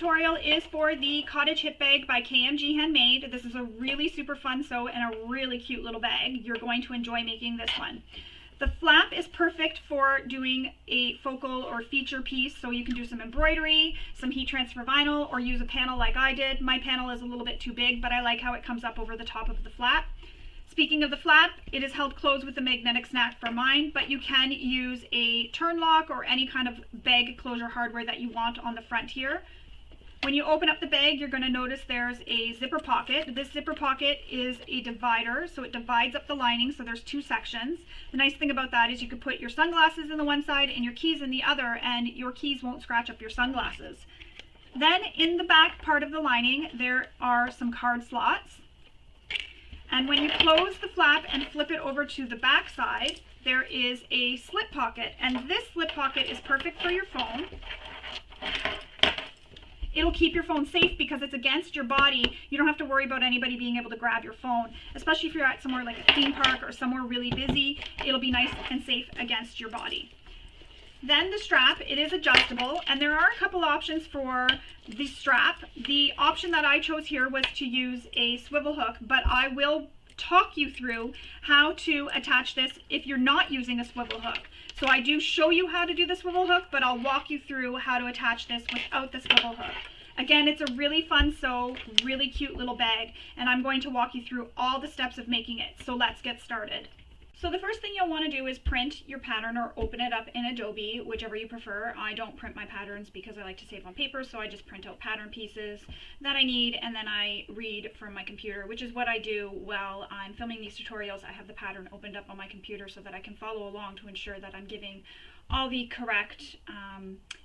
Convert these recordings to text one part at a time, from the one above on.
tutorial is for the Cottage Hip Bag by KMGhandmade. This is a really super fun sew and a really cute little bag. You're going to enjoy making this one. The flap is perfect for doing a focal or feature piece, so you can do some embroidery, some heat transfer vinyl, or use a panel like I did. My panel is a little bit too big, but I like how it comes up over the top of the flap. Speaking of the flap, it is held closed with a magnetic snap for mine, but you can use a turn lock or any kind of bag closure hardware that you want on the front here. When you open up the bag, you're going to notice there's a zipper pocket. This zipper pocket is a divider, so it divides up the lining, so there's two sections. The nice thing about that is you could put your sunglasses in the one side and your keys in the other, and your keys won't scratch up your sunglasses. Then in the back part of the lining, there are some card slots. And when you close the flap and flip it over to the back side, there is a slip pocket. And this slip pocket is perfect for your phone. It'll keep your phone safe because it's against your body. You don't have to worry about anybody being able to grab your phone, especially if you're at somewhere like a theme park or somewhere really busy. It'll be nice and safe against your body. Then the strap, it is adjustable, and there are a couple options for the strap. The option that I chose here was to use a swivel hook, but I will talk you through how to attach this if you're not using a swivel hook. So I do show you how to do the swivel hook, but I'll walk you through how to attach this without the swivel hook. Again, it's a really fun sew, really cute little bag, and I'm going to walk you through all the steps of making it. So let's get started. So the first thing you'll want to do is print your pattern or open it up in Adobe, whichever you prefer. I don't print my patterns because I like to save on paper, so I just print out pattern pieces that I need, and then I read from my computer, which is what I do while I'm filming these tutorials. I have the pattern opened up on my computer so that I can follow along to ensure that I'm giving all the correct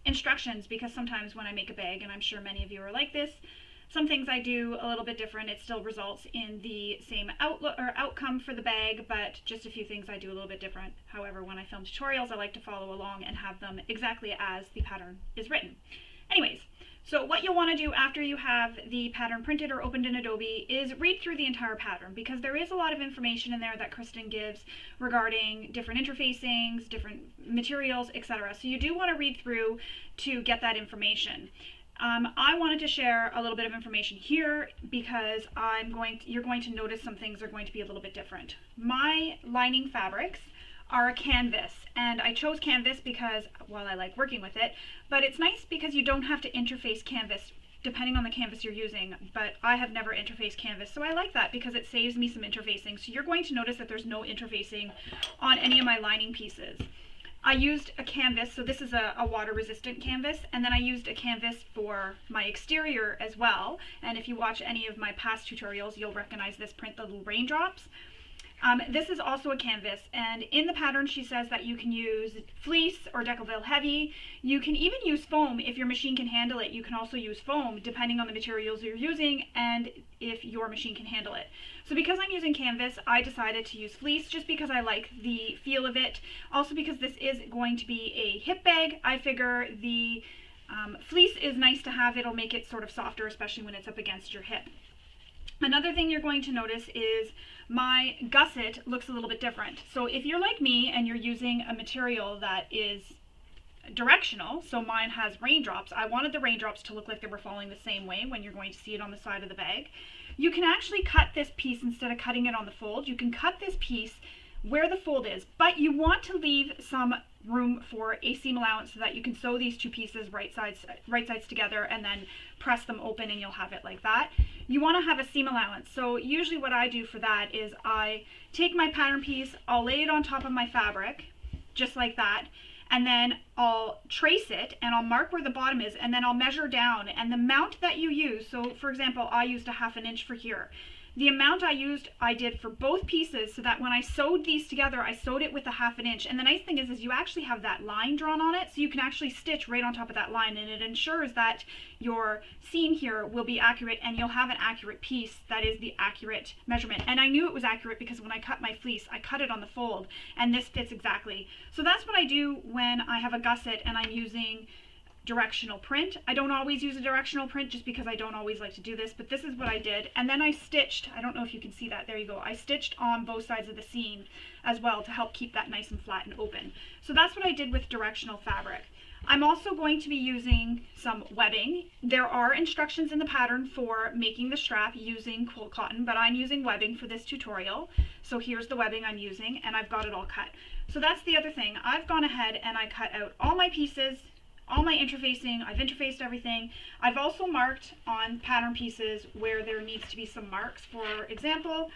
instructions, because sometimes when I make a bag, and I'm sure many of you are like this, some things I do a little bit different. It still results in the same outcome for the bag, but just a few things I do a little bit different. However, when I film tutorials, I like to follow along and have them exactly as the pattern is written. Anyways, so what you'll want to do after you have the pattern printed or opened in Adobe is read through the entire pattern, because there is a lot of information in there that Kristen gives regarding different interfacings, different materials, etc. So you do want to read through to get that information. I wanted to share a little bit of information here because you're going to notice some things are going to be a little bit different. My lining fabrics are a canvas, and I chose canvas because, well, I like working with it, but it's nice because you don't have to interface canvas depending on the canvas you're using, but I have never interfaced canvas, so I like that because it saves me some interfacing. So you're going to notice that there's no interfacing on any of my lining pieces. I used a canvas, so this is a water-resistant canvas, and then I used a canvas for my exterior as well. And if you watch any of my past tutorials, you'll recognize this print, the little raindrops. This is also a canvas, and in the pattern she says that you can use fleece or Decoville heavy. You can even use foam if your machine can handle it. You can also use foam depending on the materials you're using and if your machine can handle it. So because I'm using canvas, I decided to use fleece just because I like the feel of it. Also because this is going to be a hip bag, I figure the fleece is nice to have. It'll make it sort of softer, especially when it's up against your hip. Another thing you're going to notice is my gusset looks a little bit different. So if you're like me and you're using a material that is directional, so mine has raindrops, I wanted the raindrops to look like they were falling the same way when you're going to see it on the side of the bag. You can actually cut this piece instead of cutting it on the fold. You can cut this piece where the fold is, but you want to leave some room for a seam allowance so that you can sew these two pieces right sides together and then press them open and you'll have it like that. You want to have a seam allowance. So usually what I do for that is I take my pattern piece, I'll lay it on top of my fabric, just like that, and then I'll trace it and I'll mark where the bottom is, and then I'll measure down. And the amount that you use, so for example, I used a 1/2 inch for here. The amount I used, I did for both pieces, so that when I sewed these together, I sewed it with a 1/2 inch. And the nice thing is you actually have that line drawn on it, so you can actually stitch right on top of that line, and it ensures that your seam here will be accurate and you'll have an accurate piece that is the accurate measurement. And I knew it was accurate because when I cut my fleece, I cut it on the fold, and this fits exactly. So that's what I do when I have a gusset and I'm using directional print. I don't always use a directional print just because I don't always like to do this, but this is what I did. And then I stitched, I don't know if you can see that, there you go. I stitched on both sides of the seam as well to help keep that nice and flat and open. So that's what I did with directional fabric. I'm also going to be using some webbing. There are instructions in the pattern for making the strap using quilt cotton, but I'm using webbing for this tutorial. So here's the webbing I'm using, and I've got it all cut. So that's the other thing. I've gone ahead and I cut out all my pieces, all my interfacing. I've interfaced everything. I've also marked on pattern pieces where there needs to be some marks. For example,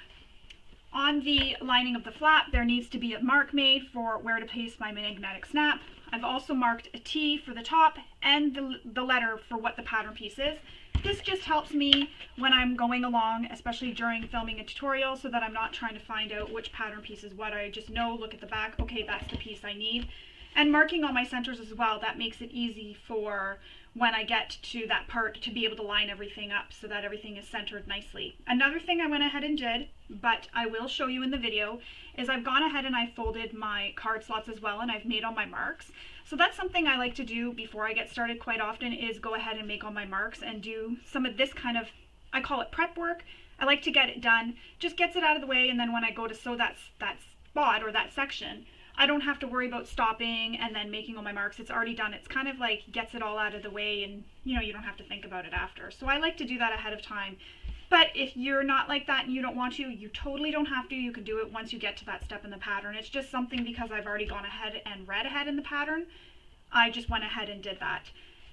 on the lining of the flap, there needs to be a mark made for where to place my magnetic snap. I've also marked a T for the top and the letter for what the pattern piece is. This just helps me when I'm going along, especially during filming a tutorial, so that I'm not trying to find out which pattern piece is what. I just know, look at the back, okay, that's the piece I need. And marking all my centers as well, that makes it easy for when I get to that part to be able to line everything up so that everything is centered nicely. Another thing I went ahead and did, but I will show you in the video, is I've gone ahead and I folded my card slots as well, and I've made all my marks. So that's something I like to do before I get started quite often, is go ahead and make all my marks and do some of this kind of, I call it prep work. I like to get it done, just gets it out of the way, and then when I go to sew that spot or that section, I don't have to worry about stopping and then making all my marks. It's already done. It's kind of like gets it all out of the way, and you know, you don't have to think about it after. So I like to do that ahead of time. But if you're not like that and you don't want to, you totally don't have to. You can do it once you get to that step in the pattern. It's just something because I've already gone ahead and read ahead in the pattern, I just went ahead and did that.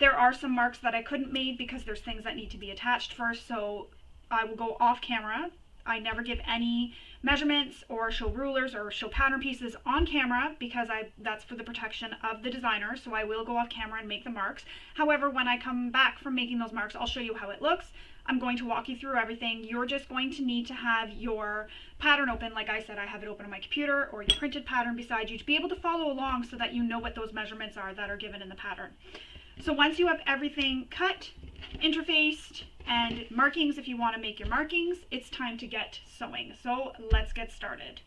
There are some marks that I couldn't make because there's things that need to be attached first, so I will go off camera. I never give any measurements or show rulers or show pattern pieces on camera because that's for the protection of the designer, so I will go off camera and make the marks. However, when I come back from making those marks, I'll show you how it looks. I'm going to walk you through everything. You're just going to need to have your pattern open. Like I said, I have it open on my computer or your printed pattern beside you to be able to follow along so that you know what those measurements are that are given in the pattern. So once you have everything cut, interfaced, and markings if you want to make your markings, it's time to get sewing. So let's get started.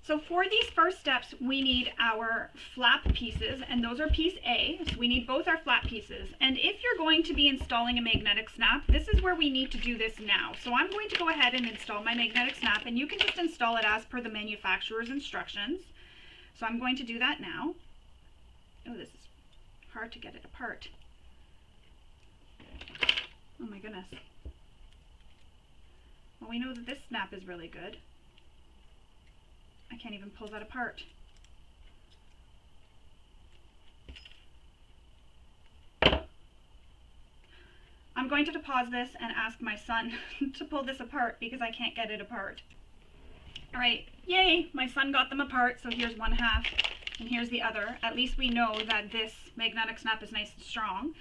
So for these first steps, we need our flap pieces, and those are piece A. So we need both our flap pieces. And if you're going to be installing a magnetic snap, this is where we need to do this now. So I'm going to go ahead and install my magnetic snap, and you can just install it as per the manufacturer's instructions. So I'm going to do that now. Oh, this is hard to get it apart. Oh my goodness. Well, we know that this snap is really good. I can't even pull that apart. I'm going to pause this and ask my son to pull this apart because I can't get it apart. All right, yay, my son got them apart, so here's one half and here's the other. At least we know that this magnetic snap is nice and strong.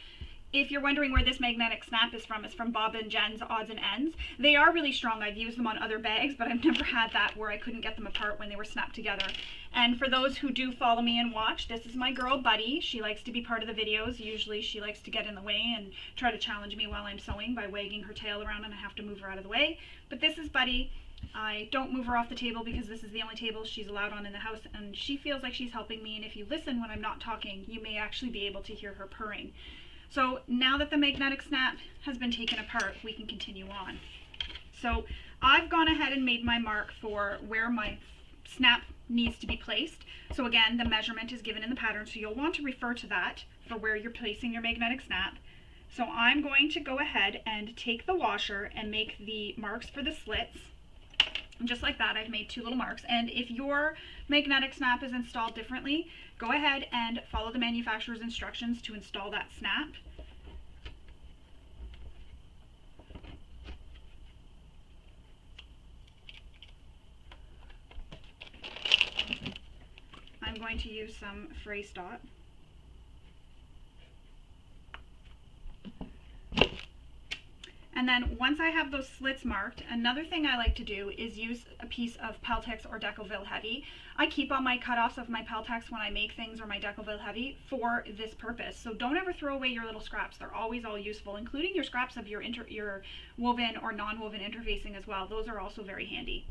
If you're wondering where this magnetic snap is from, it's from Bob and Jen's Odds and Ends. They are really strong. I've used them on other bags, but I've never had that where I couldn't get them apart when they were snapped together. And for those who do follow me and watch, this is my girl Buddy. She likes to be part of the videos. Usually she likes to get in the way and try to challenge me while I'm sewing by wagging her tail around, and I have to move her out of the way. But this is Buddy. I don't move her off the table because this is the only table she's allowed on in the house, and she feels like she's helping me, and if you listen when I'm not talking, you may actually be able to hear her purring. So now that the magnetic snap has been taken apart, we can continue on. So I've gone ahead and made my mark for where my snap needs to be placed. So again, the measurement is given in the pattern, so you'll want to refer to that for where you're placing your magnetic snap. So I'm going to go ahead and take the washer and make the marks for the slits. And just like that, I've made two little marks. And if your magnetic snap is installed differently, go ahead and follow the manufacturer's instructions to install that snap. I'm going to use some fray dot. And then once I have those slits marked, another thing I like to do is use a piece of Peltex or Decoville Heavy. I keep all my cutoffs of my Peltex when I make things, or my Decoville Heavy, for this purpose. So don't ever throw away your little scraps. They're always all useful, including your scraps of your woven or non-woven interfacing as well. Those are also very handy.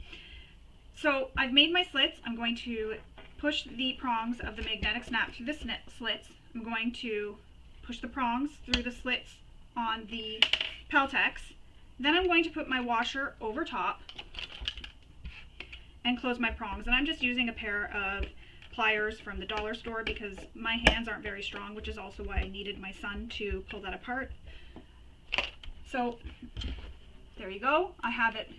So I've made my slits. I'm going to push the prongs of the magnetic snap through the slits. I'm going to push the prongs through the slits on the Peltex. Then I'm going to put my washer over top and close my prongs. And I'm just using a pair of pliers from the dollar store because my hands aren't very strong, which is also why I needed my son to pull that apart. So there you go, I have it.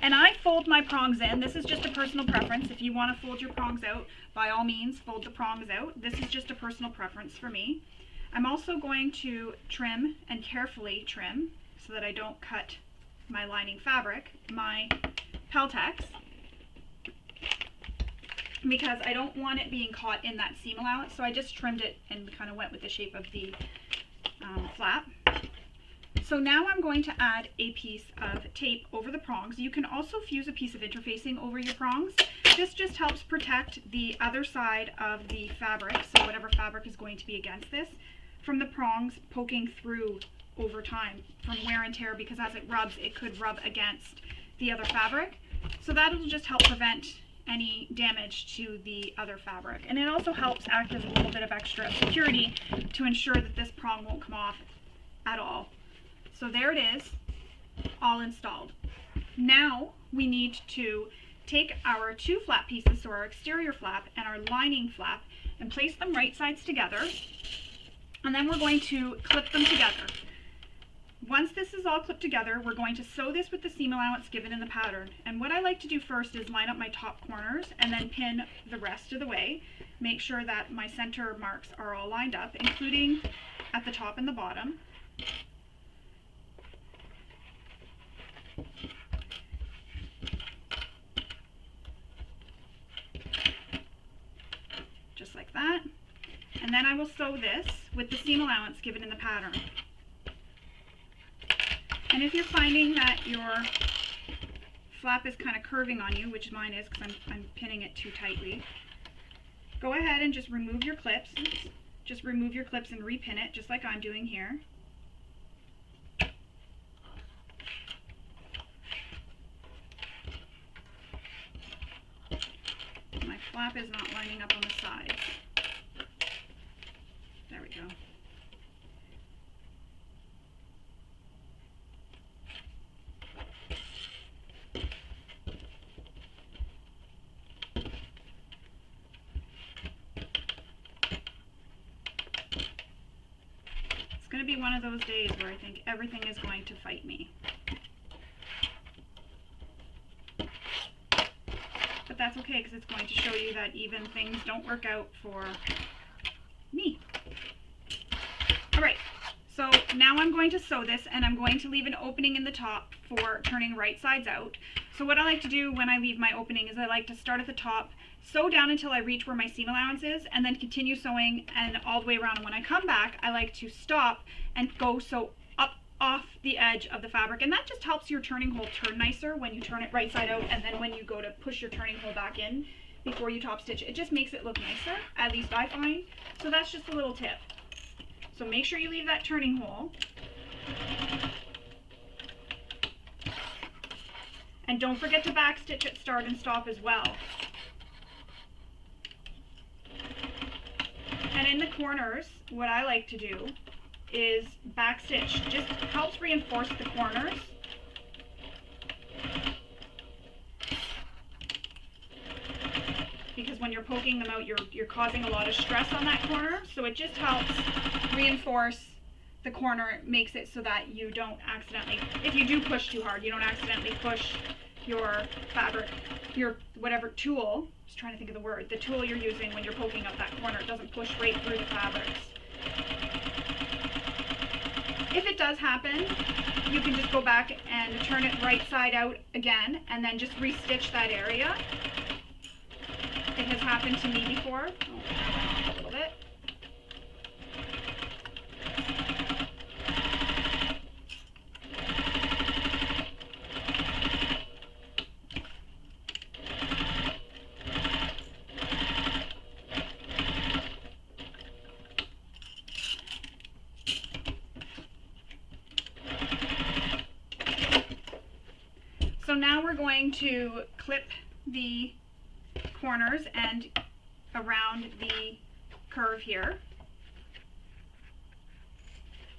And I fold my prongs in. This is just a personal preference. If you want to fold your prongs out, by all means, fold the prongs out. This is just a personal preference for me. I'm also going to trim and carefully trim so that I don't cut my lining fabric, my Peltex, because I don't want it being caught in that seam allowance. So I just trimmed it and kind of went with the shape of the flap. So now I'm going to add a piece of tape over the prongs. You can also fuse a piece of interfacing over your prongs. This just helps protect the other side of the fabric, so whatever fabric is going to be against this, from the prongs poking through over time from wear and tear, because as it rubs, it could rub against the other fabric. So that'll just help prevent any damage to the other fabric. And it also helps act as a little bit of extra security to ensure that this prong won't come off at all. So there it is, all installed. Now we need to take our two flap pieces, so our exterior flap and our lining flap, and place them right sides together. And then we're going to clip them together. Once this is all clipped together, we're going to sew this with the seam allowance given in the pattern. And what I like to do first is line up my top corners and then pin the rest of the way. Make sure that my center marks are all lined up, including at the top and the bottom. Just like that. And then I will sew this with the seam allowance given in the pattern. And if you're finding that your flap is kind of curving on you, which mine is because I'm pinning it too tightly, go ahead and just remove your clips. Just remove your clips and repin it, just like I'm doing here. My flap is not lining up on the sides. There we go. It's going to be one of those days where I think everything is going to fight me. But that's okay, because it's going to show you that even things don't work out for me. Alright, so now I'm going to sew this, and I'm going to leave an opening in the top for turning right sides out. So what I like to do when I leave my opening is I like to start at the top, sew down until I reach where my seam allowance is, and then continue sewing and all the way around. And when I come back, I like to stop and go sew up off the edge of the fabric, and that just helps your turning hole turn nicer when you turn it right side out, and then when you go to push your turning hole back in before you top stitch, it just makes it look nicer, at least I find. So that's just a little tip. So make sure you leave that turning hole. And don't forget to back stitch at start and stop as well. And in the corners, what I like to do is back stitch. Just helps reinforce the corners. Because when you're poking them out, you're causing a lot of stress on that corner. So it just helps reinforce the corner. It makes it so that you don't accidentally, if you do push too hard, you don't accidentally push your fabric, your whatever tool, I was trying to think of the word, the tool you're using when you're poking up that corner, it doesn't push right through the fabrics. If it does happen, you can just go back and turn it right side out again, and then just restitch that area. It has happened to me before. A little bit. So now we're going to clip the corners and around the curve here.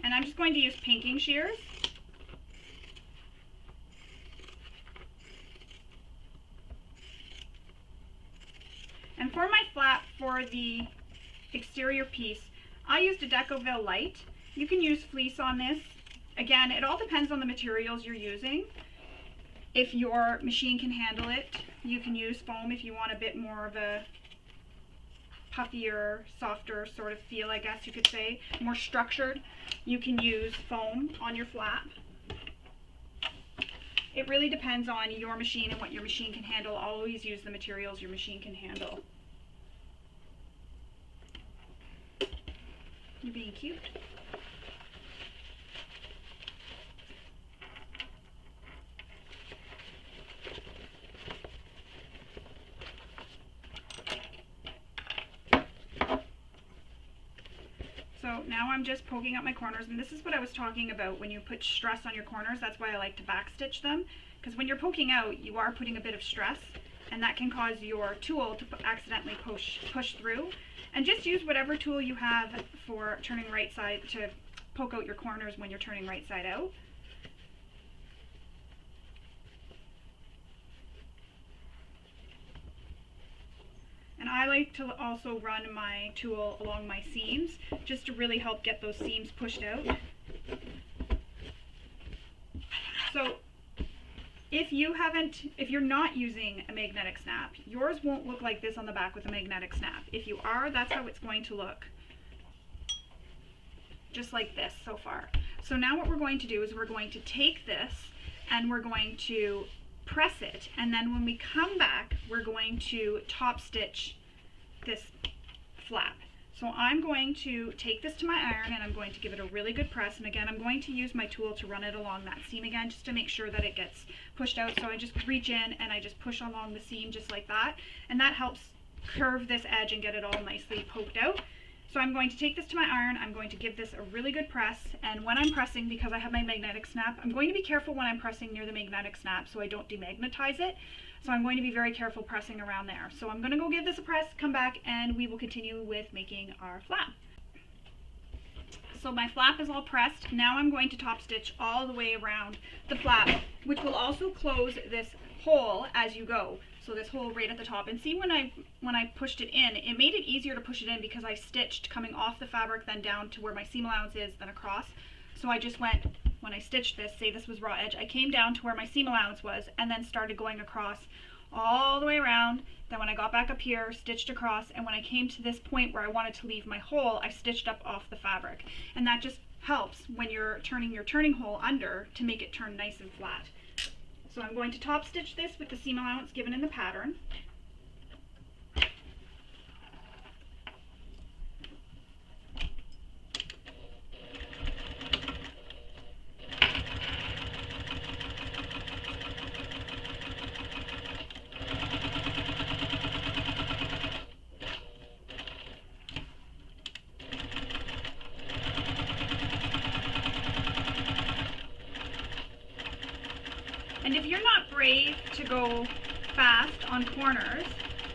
And I'm just going to use pinking shears. And And for my flap for the exterior piece, I used a Decoville Light. You can use fleece on this. Again, it all depends on the materials you're using. If your machine can handle it, you can use foam if you want a bit more of a puffier, softer sort of feel, I guess you could say, more structured. You can use foam on your flap. It really depends on your machine and what your machine can handle. Always use the materials your machine can handle. You're being cute. So now I'm just poking up my corners, and this is what I was talking about when you put stress on your corners. That's why I like to backstitch them, because when you're poking out, you are putting a bit of stress, and that can cause your tool to accidentally push through. And just use whatever tool you have for turning right side to poke out your corners when you're turning right side out. And I like to also run my tool along my seams just to really help get those seams pushed out. So if you're not using a magnetic snap, yours won't look like this on the back with a magnetic snap. If you are, that's how it's going to look. Just like this so far. So now what we're going to do is we're going to take this and we're going to press it, and then when we come back, we're going to top stitch this flap. So I'm going to take this to my iron and I'm going to give it a really good press, and again I'm going to use my tool to run it along that seam again just to make sure that it gets pushed out. So I just reach in and I just push along the seam just like that, and that helps curve this edge and get it all nicely poked out. So I'm going to take this to my iron, I'm going to give this a really good press, and when I'm pressing, because I have my magnetic snap, I'm going to be careful when I'm pressing near the magnetic snap so I don't demagnetize it. So I'm going to be very careful pressing around there. So I'm going to go give this a press, come back, and we will continue with making our flap. So my flap is all pressed. Now I'm going to top stitch all the way around the flap, which will also close this hole as you go. So this hole right at the top, and see when I pushed it in, it made it easier to push it in because I stitched coming off the fabric then down to where my seam allowance is, then across. So I just went, when I stitched this, say this was raw edge, I came down to where my seam allowance was and then started going across all the way around. Then when I got back up here, stitched across, and when I came to this point where I wanted to leave my hole, I stitched up off the fabric. And that just helps when you're turning your turning hole under to make it turn nice and flat. So I'm going to top stitch this with the seam allowance given in the pattern. And if you're not brave to go fast on corners,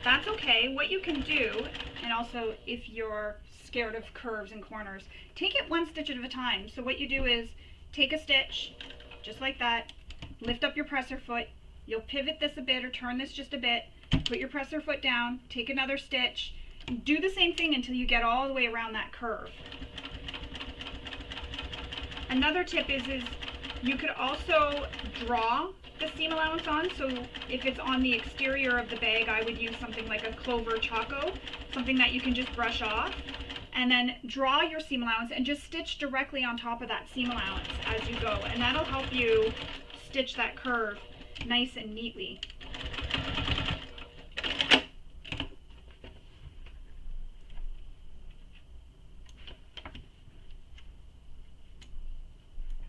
that's okay. What you can do, and also if you're scared of curves and corners, take it one stitch at a time. So what you do is take a stitch, just like that, lift up your presser foot, you'll pivot this a bit or turn this just a bit, put your presser foot down, take another stitch, do the same thing until you get all the way around that curve. Another tip is you could also draw the seam allowance on. So if it's on the exterior of the bag, I would use something like a Clover Choco, something that you can just brush off, and then draw your seam allowance and just stitch directly on top of that seam allowance as you go, and that'll help you stitch that curve nice and neatly.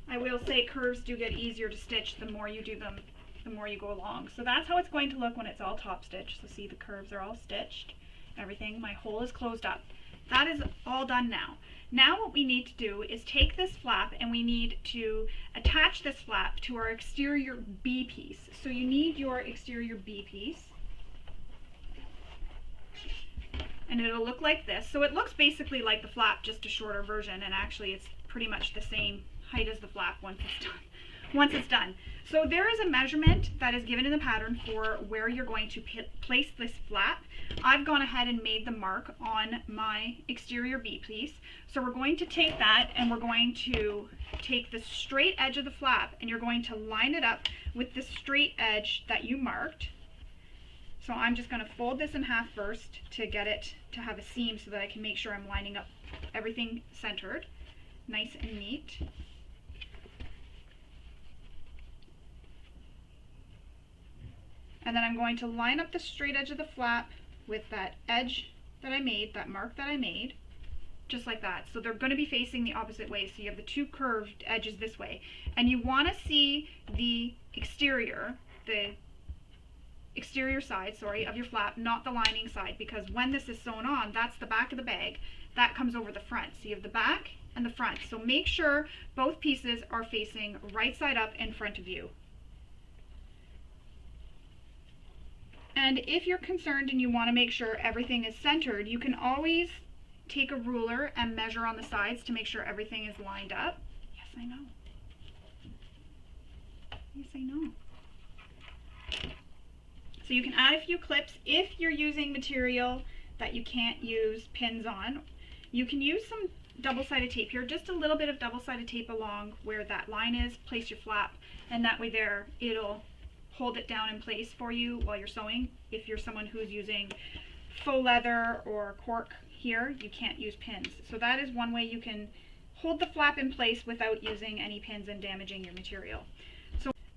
I will say curves do get easier to stitch the more you do them, the more you go along. So that's how it's going to look when it's all top stitched. So see, the curves are all stitched, everything. My hole is closed up. That is all done now. Now what we need to do is take this flap and we need to attach this flap to our exterior B piece. So you need your exterior B piece. And it'll look like this. So it looks basically like the flap, just a shorter version, and actually it's pretty much the same height as the flap once it's done. once it's done. So there is a measurement that is given in the pattern for where you're going to place this flap. I've gone ahead and made the mark on my exterior B piece. So we're going to take that and we're going to take the straight edge of the flap and you're going to line it up with the straight edge that you marked. So I'm just going to fold this in half first to get it to have a seam so that I can make sure I'm lining up everything centered, nice and neat. And then I'm going to line up the straight edge of the flap with that edge that I made, that mark that I made, just like that. So they're going to be facing the opposite way. So you have the two curved edges this way. And you want to see the exterior side, of your flap, not the lining side, because when this is sewn on, that's the back of the bag. That comes over the front. So you have the back and the front. So make sure both pieces are facing right side up in front of you. And if you're concerned and you want to make sure everything is centered, you can always take a ruler and measure on the sides to make sure everything is lined up. Yes, I know. Yes, I know. So you can add a few clips. If you're using material that you can't use pins on, you can use some double-sided tape here, just a little bit of double-sided tape along where that line is. Place your flap, and that way there it'll hold it down in place for you while you're sewing. If you're someone who's using faux leather or cork here, you can't use pins. So that is one way you can hold the flap in place without using any pins and damaging your material.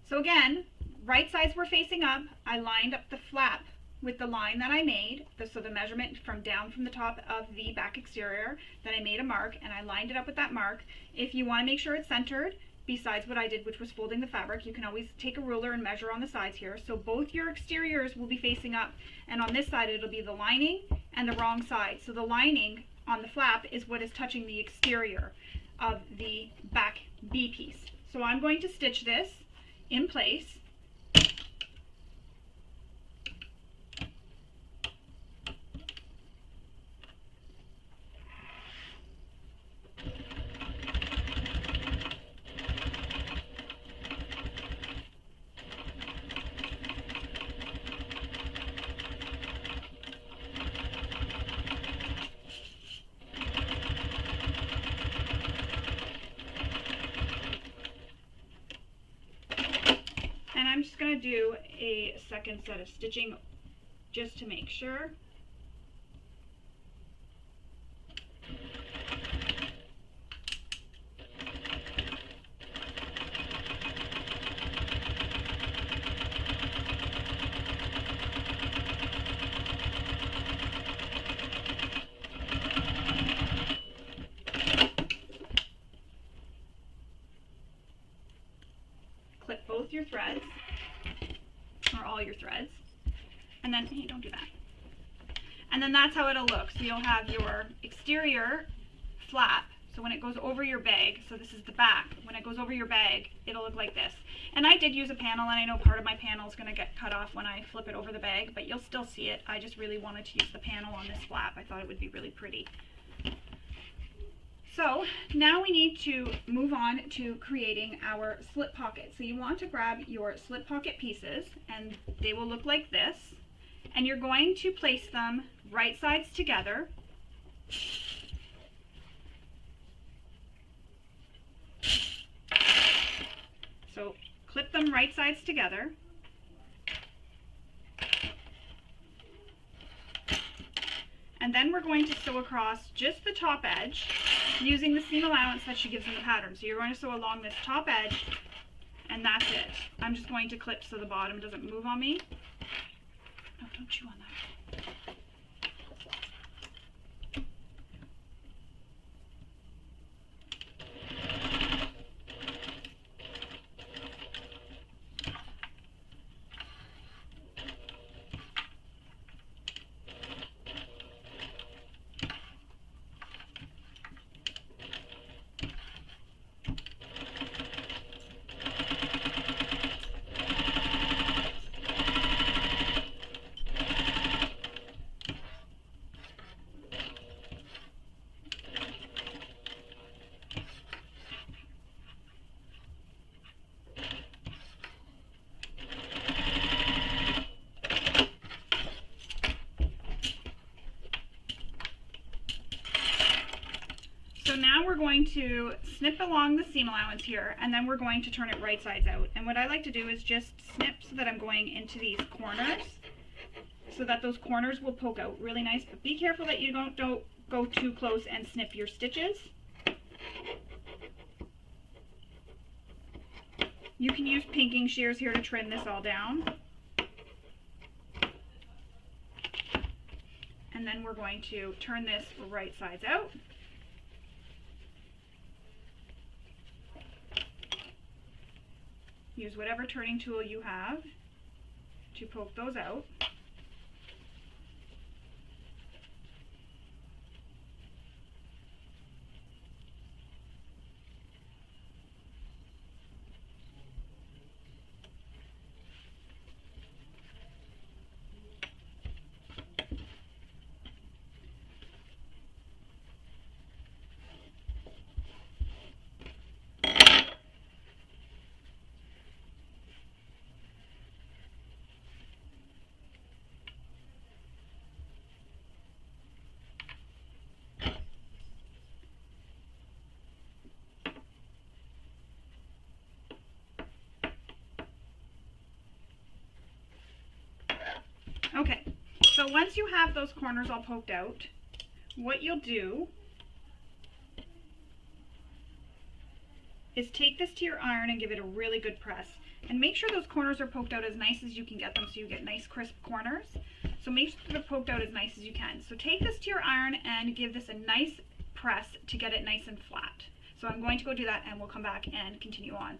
So again, right sides were facing up. I lined up the flap with the line that I made, so the measurement from down from the top of the back exterior, then I made a mark and I lined it up with that mark. If you want to make sure it's centered, besides what I did, which was folding the fabric, you can always take a ruler and measure on the sides here. So both your exteriors will be facing up, and on this side it'll be the lining and the wrong side. So the lining on the flap is what is touching the exterior of the back B piece. So I'm going to stitch this in place. I'm just going to do a second set of stitching just to make sure. Clip both your threads, or all your threads, and then, hey, don't do that. And then that's how it'll look. So you'll have your exterior flap, so when it goes over your bag, so this is the back, when it goes over your bag, it'll look like this. And I did use a panel, and I know part of my panel is going to get cut off when I flip it over the bag, but you'll still see it. I just really wanted to use the panel on this flap. I thought it would be really pretty. So now we need to move on to creating our slip pocket. So you want to grab your slip pocket pieces, and they will look like this, and you're going to place them right sides together. So clip them right sides together. And then we're going to sew across just the top edge using the seam allowance that she gives in the pattern. So you're going to sew along this top edge, and that's it. I'm just going to clip so the bottom doesn't move on me. No, don't chew on that. going to snip along the seam allowance here, and then we're going to turn it right sides out. And what I like to do is just snip so that I'm going into these corners, so that those corners will poke out really nice. But be careful that you don't go too close and snip your stitches. You can use pinking shears here to trim this all down. And then we're going to turn this right sides out. Use whatever turning tool you have to poke those out. Okay, so once you have those corners all poked out, what you'll do is take this to your iron and give it a really good press. And make sure those corners are poked out as nice as you can get them, so you get nice crisp corners. So make sure they're poked out as nice as you can. So take this to your iron and give this a nice press to get it nice and flat. So I'm going to go do that, and we'll come back and continue on.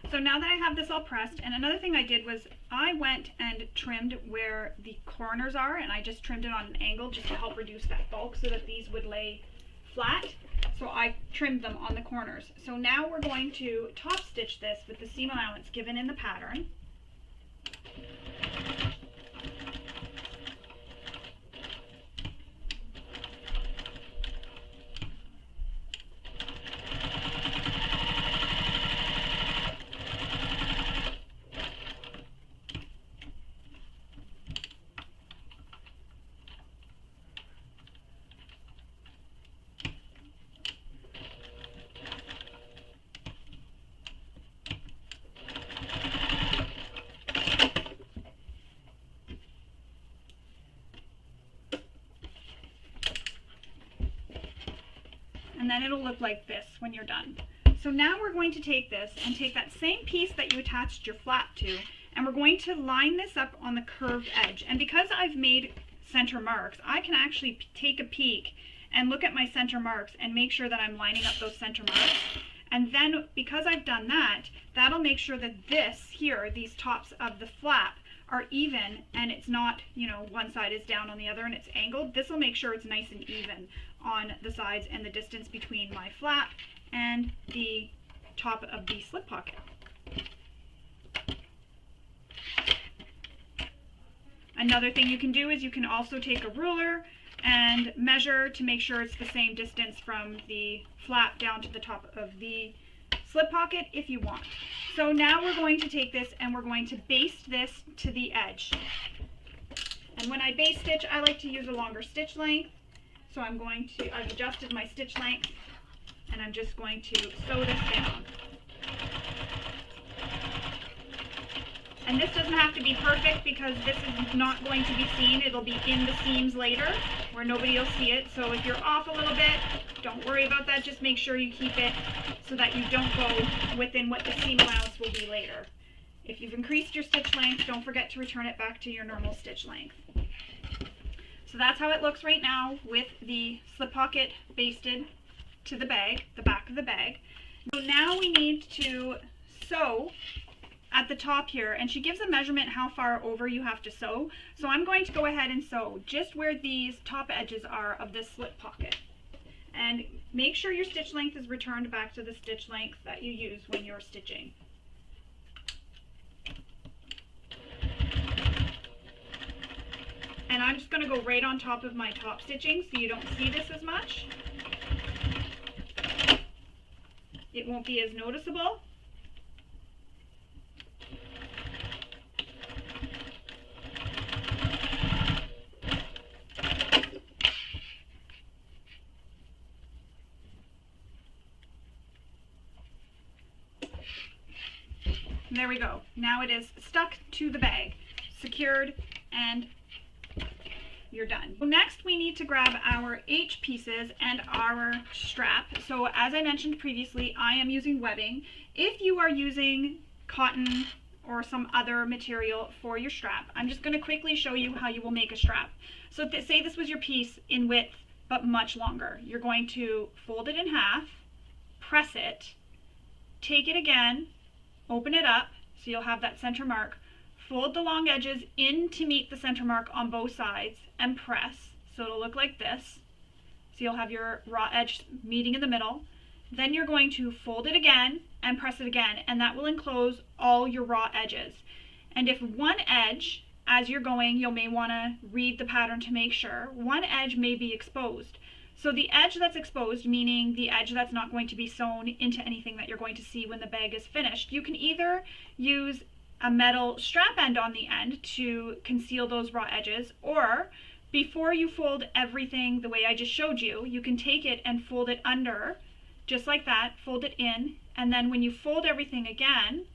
So now that I have this all pressed, and another thing I did was I went and trimmed where the corners are, and I just trimmed it on an angle just to help reduce that bulk so that these would lay flat. So I trimmed them on the corners. So now we're going to top stitch this with the seam allowance given in the pattern. And then it'll look like this when you're done. So now we're going to take this and take that same piece that you attached your flap to, and we're going to line this up on the curved edge. And because I've made center marks, I can actually take a peek and look at my center marks and make sure that I'm lining up those center marks. And then because I've done that, that'll make sure that this here, these tops of the flap, are even, and it's not, you know, one side is down on the other and it's angled. This will make sure it's nice and even on the sides and the distance between my flap and the top of the slip pocket. Another thing you can do is you can also take a ruler and measure to make sure it's the same distance from the flap down to the top of the slip pocket if you want. So now we're going to take this and we're going to baste this to the edge. And when I baste stitch, I like to use a longer stitch length. So I've adjusted my stitch length, and I'm just going to sew this down. And this doesn't have to be perfect because this is not going to be seen. It'll be in the seams later where nobody will see it. So if you're off a little bit, don't worry about that. Just make sure you keep it so that you don't go within what the seam allowance will be later. If you've increased your stitch length, don't forget to return it back to your normal stitch length. So that's how it looks right now with the slip pocket basted to the bag, the back of the bag. So now we need to sew at the top here, and she gives a measurement how far over you have to sew. So I'm going to go ahead and sew just where these top edges are of this slip pocket. And make sure your stitch length is returned back to the stitch length that you use when you're stitching. And I'm just going to go right on top of my top stitching so you don't see this as much. It won't be as noticeable. There we go. Now it is stuck to the bag, secured, and you're done. So next we need to grab our H pieces and our strap. So as I mentioned previously, I am using webbing. If you are using cotton or some other material for your strap, I'm just going to quickly show you how you will make a strap. So say this was your piece in width but much longer. You're going to fold it in half, press it, take it again, open it up so you'll have that center mark, fold the long edges in to meet the center mark on both sides, and press so it'll look like this. So you'll have your raw edge meeting in the middle. Then you're going to fold it again and press it again, and that will enclose all your raw edges. And if one edge, as you're going, you may want to read the pattern to make sure, one edge may be exposed. So the edge that's exposed, meaning the edge that's not going to be sewn into anything that you're going to see when the bag is finished, you can either use a metal strap end on the end to conceal those raw edges, or before you fold everything the way I just showed you, you can take it and fold it under, just like that, fold it in, and then when you fold everything again,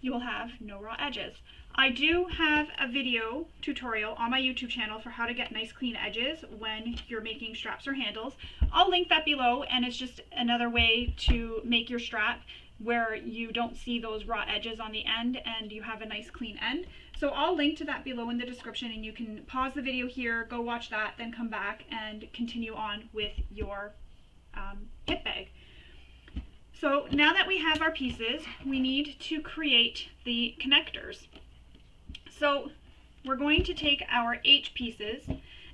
you will have no raw edges. I do have a video tutorial on my YouTube channel for how to get nice clean edges when you're making straps or handles. I'll link that below, and it's just another way to make your strap where you don't see those raw edges on the end and you have a nice clean end. So I'll link to that below in the description, and you can pause the video here, go watch that, then come back and continue on with your hip bag. So now that we have our pieces, we need to create the connectors. So we're going to take our H pieces,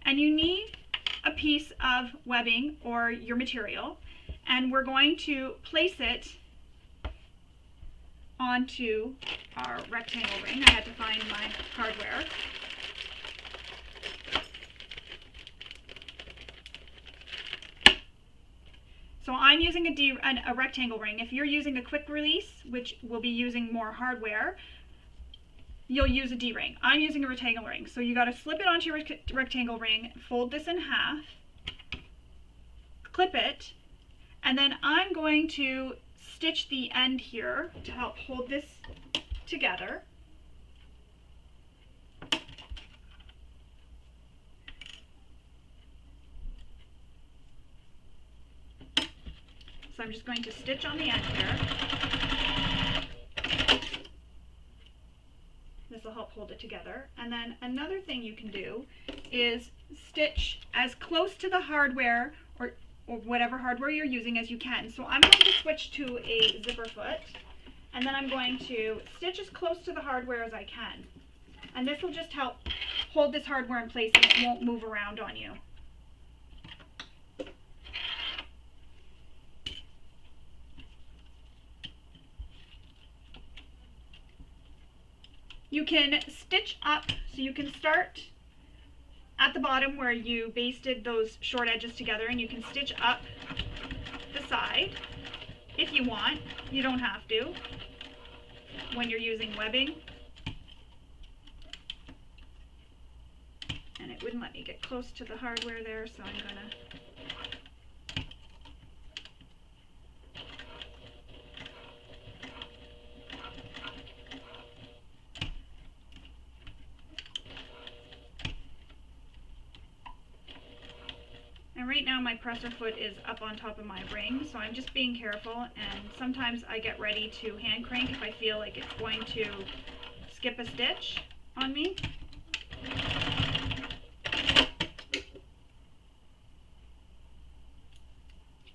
and you need a piece of webbing or your material, and we're going to place it onto our rectangle ring. I had to find my hardware. So I'm using a rectangle ring. If you're using a quick release, which will be using more hardware, you'll use a D-ring. I'm using a rectangle ring. So you got to slip it onto your rectangle ring, fold this in half, clip it, and then I'm going to stitch the end here to help hold this together. So I'm just going to stitch on the end here. This will help hold it together. And then another thing you can do is stitch as close to the hardware or whatever hardware you're using as you can. So I'm going to switch to a zipper foot, and then I'm going to stitch as close to the hardware as I can. And this will just help hold this hardware in place and it won't move around on you. You can stitch up, so you can start at the bottom where you basted those short edges together, and you can stitch up the side if you want. You don't have to when you're using webbing. And it wouldn't let me get close to the hardware there, so I'm gonna right now my presser foot is up on top of my ring, so I'm just being careful, and sometimes I get ready to hand crank if I feel like it's going to skip a stitch on me.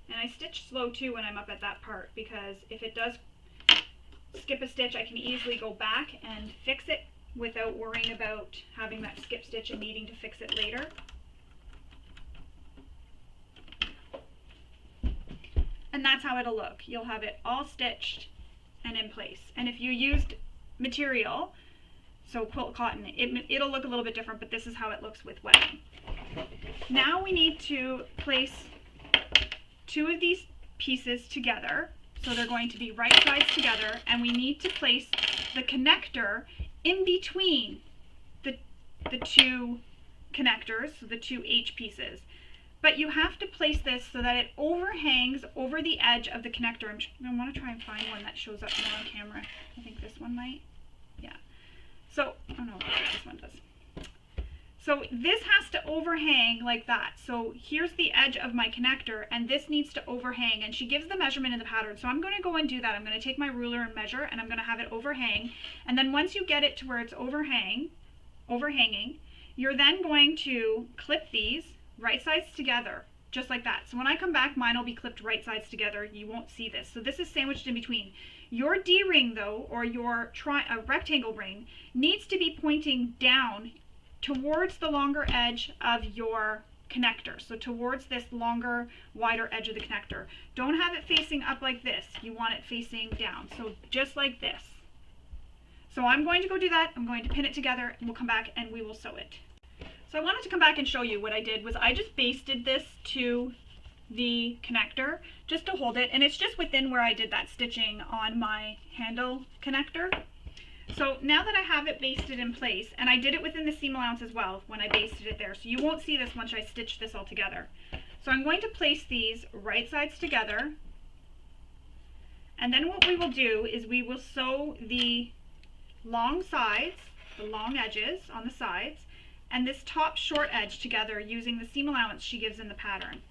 And I stitch slow too when I'm up at that part, because if it does skip a stitch, I can easily go back and fix it without worrying about having that skip stitch and needing to fix it later. And that's how it'll look. You'll have it all stitched and in place. And if you used material, so quilt cotton, it'll look a little bit different, but this is how it looks with webbing. Now we need to place two of these pieces together, so they're going to be right sides together, and we need to place the connector in between the two connectors, so the two H pieces. but you have to place this so that it overhangs over the edge of the connector. I want to try and find one that shows up more on camera. I think this one might. Yeah. So, oh no, this one does. So this has to overhang like that. So here's the edge of my connector, and this needs to overhang, and she gives the measurement in the pattern. So I'm going to go and do that. I'm going to take my ruler and measure, and I'm going to have it overhang. And then once you get it to where it's overhanging, you're then going to clip these right sides together, just like that. So when I come back, mine will be clipped right sides together. You won't see this. So this is sandwiched in between. Your D-ring though, or your rectangle ring, needs to be pointing down towards the longer edge of your connector. So towards this longer, wider edge of the connector. Don't have it facing up like this. You want it facing down. So just like this. So I'm going to go do that. I'm going to pin it together, and we'll come back and we will sew it. So I wanted to come back and show you what I did was I just basted this to the connector just to hold it, and it's just within where I did that stitching on my handle connector. So now that I have it basted in place, and I did it within the seam allowance as well when I basted it there, so you won't see this once I stitch this all together. So I'm going to place these right sides together, and then what we will do is we will sew the long sides, the long edges on the sides, and this top short edge together using the seam allowance she gives in the pattern.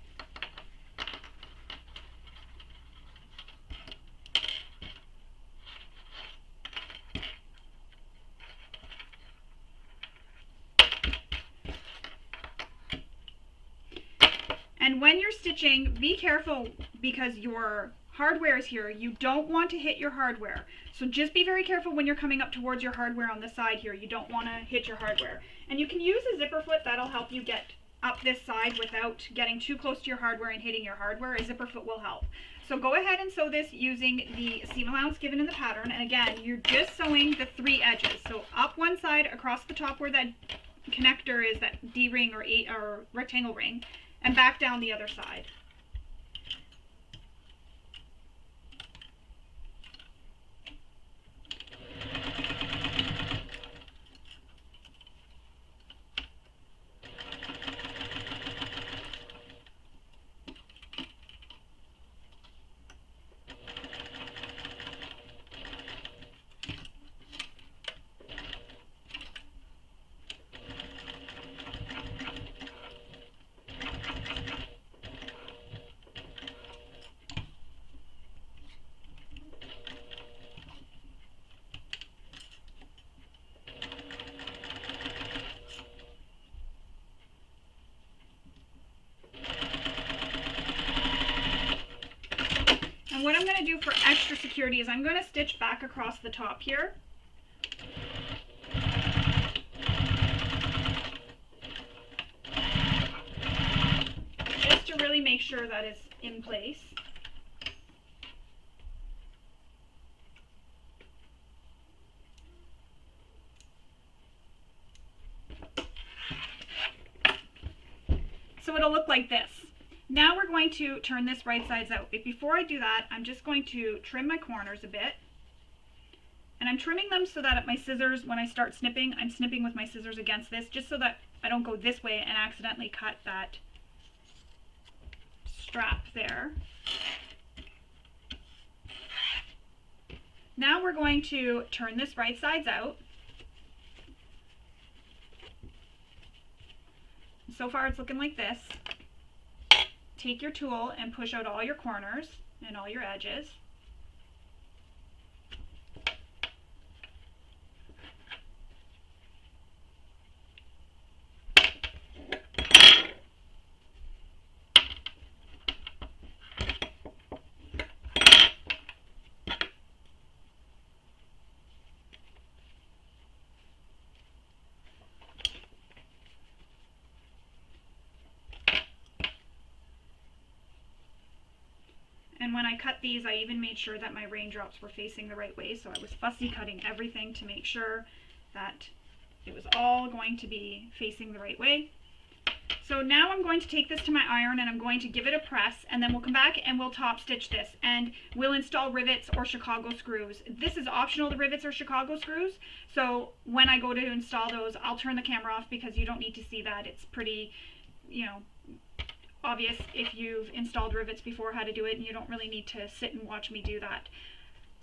And when you're stitching, be careful because your hardware is here. You don't want to hit your hardware. So just be very careful when you're coming up towards your hardware on the side here. You don't want to hit your hardware. And you can use a zipper foot. That'll help you get up this side without getting too close to your hardware and hitting your hardware. A zipper foot will help. So go ahead and sew this using the seam allowance given in the pattern. And again, you're just sewing the 3 edges. So up one side, across the top where that connector is, that D-ring or rectangle ring, and back down the other side. And what I'm going to do for extra security is I'm going to stitch back across the top here. Just to really make sure that it's in place. So it'll look like this. Now we're going to turn this right sides out. But before I do that, I'm just going to trim my corners a bit. And I'm trimming them so that my scissors, when I start snipping, I'm snipping with my scissors against this, just so that I don't go this way and accidentally cut that strap there. Now we're going to turn this right sides out. So far it's looking like this. Take your tool and push out all your corners and all your edges. And when I cut these, I even made sure that my raindrops were facing the right way. So I was fussy cutting everything to make sure that it was all going to be facing the right way. So now I'm going to take this to my iron and I'm going to give it a press, and then we'll come back and we'll top stitch this, and we'll install rivets or Chicago screws. This is optional, the rivets or Chicago screws. So when I go to install those, I'll turn the camera off because you don't need to see that. It's pretty, you know, obvious if you've installed rivets before how to do it, and you don't really need to sit and watch me do that.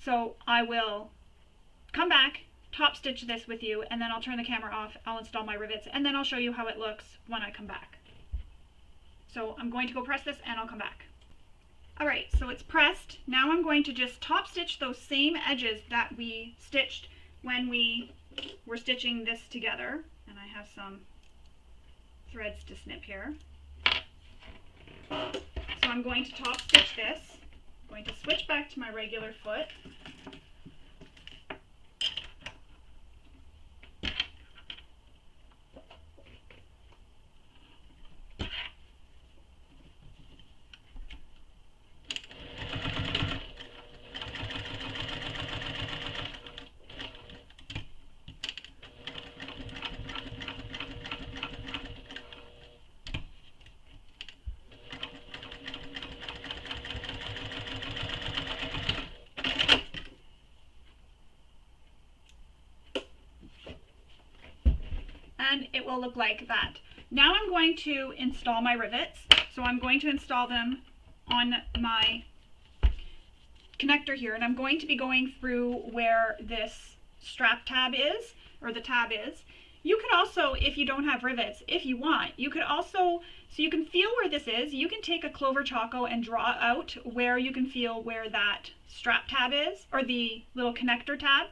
So I will come back, top stitch this with you, and then I'll turn the camera off, I'll install my rivets, and then I'll show you how it looks when I come back. So I'm going to go press this and I'll come back. Alright, so it's pressed. Now I'm going to just top stitch those same edges that we stitched when we were stitching this together. And I have some threads to snip here. So I'm going to top stitch this. I'm going to switch back to my regular foot. And it will look like that. Now I'm going to install my rivets. So I'm going to install them on my connector here, and I'm going to be going through where this strap tab is, or the tab is. You could also, if you don't have rivets, if you want, you could also, so you can feel where this is, you can take a Clover Choco and draw out where you can feel where that strap tab is, or the little connector tab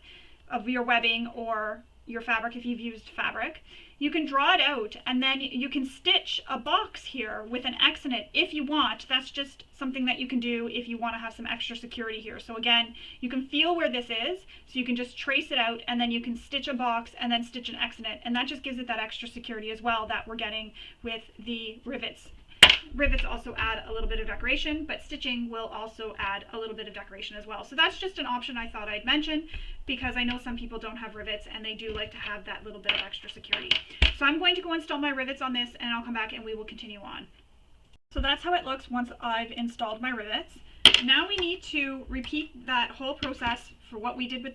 of your webbing or your fabric if you've used fabric. You can draw it out, and then you can stitch a box here with an X in it if you want. That's just something that you can do if you want to have some extra security here. So again, you can feel where this is, so you can just trace it out, and then you can stitch a box and then stitch an X in it, and that just gives it that extra security as well that we're getting with the rivets. Rivets also add a little bit of decoration, but stitching will also add a little bit of decoration as well. So that's just an option I thought I'd mention, because I know some people don't have rivets and they do like to have that little bit of extra security. So I'm going to go install my rivets on this, and I'll come back and we will continue on. So that's how it looks once I've installed my rivets. Now we need to repeat that whole process for what we did with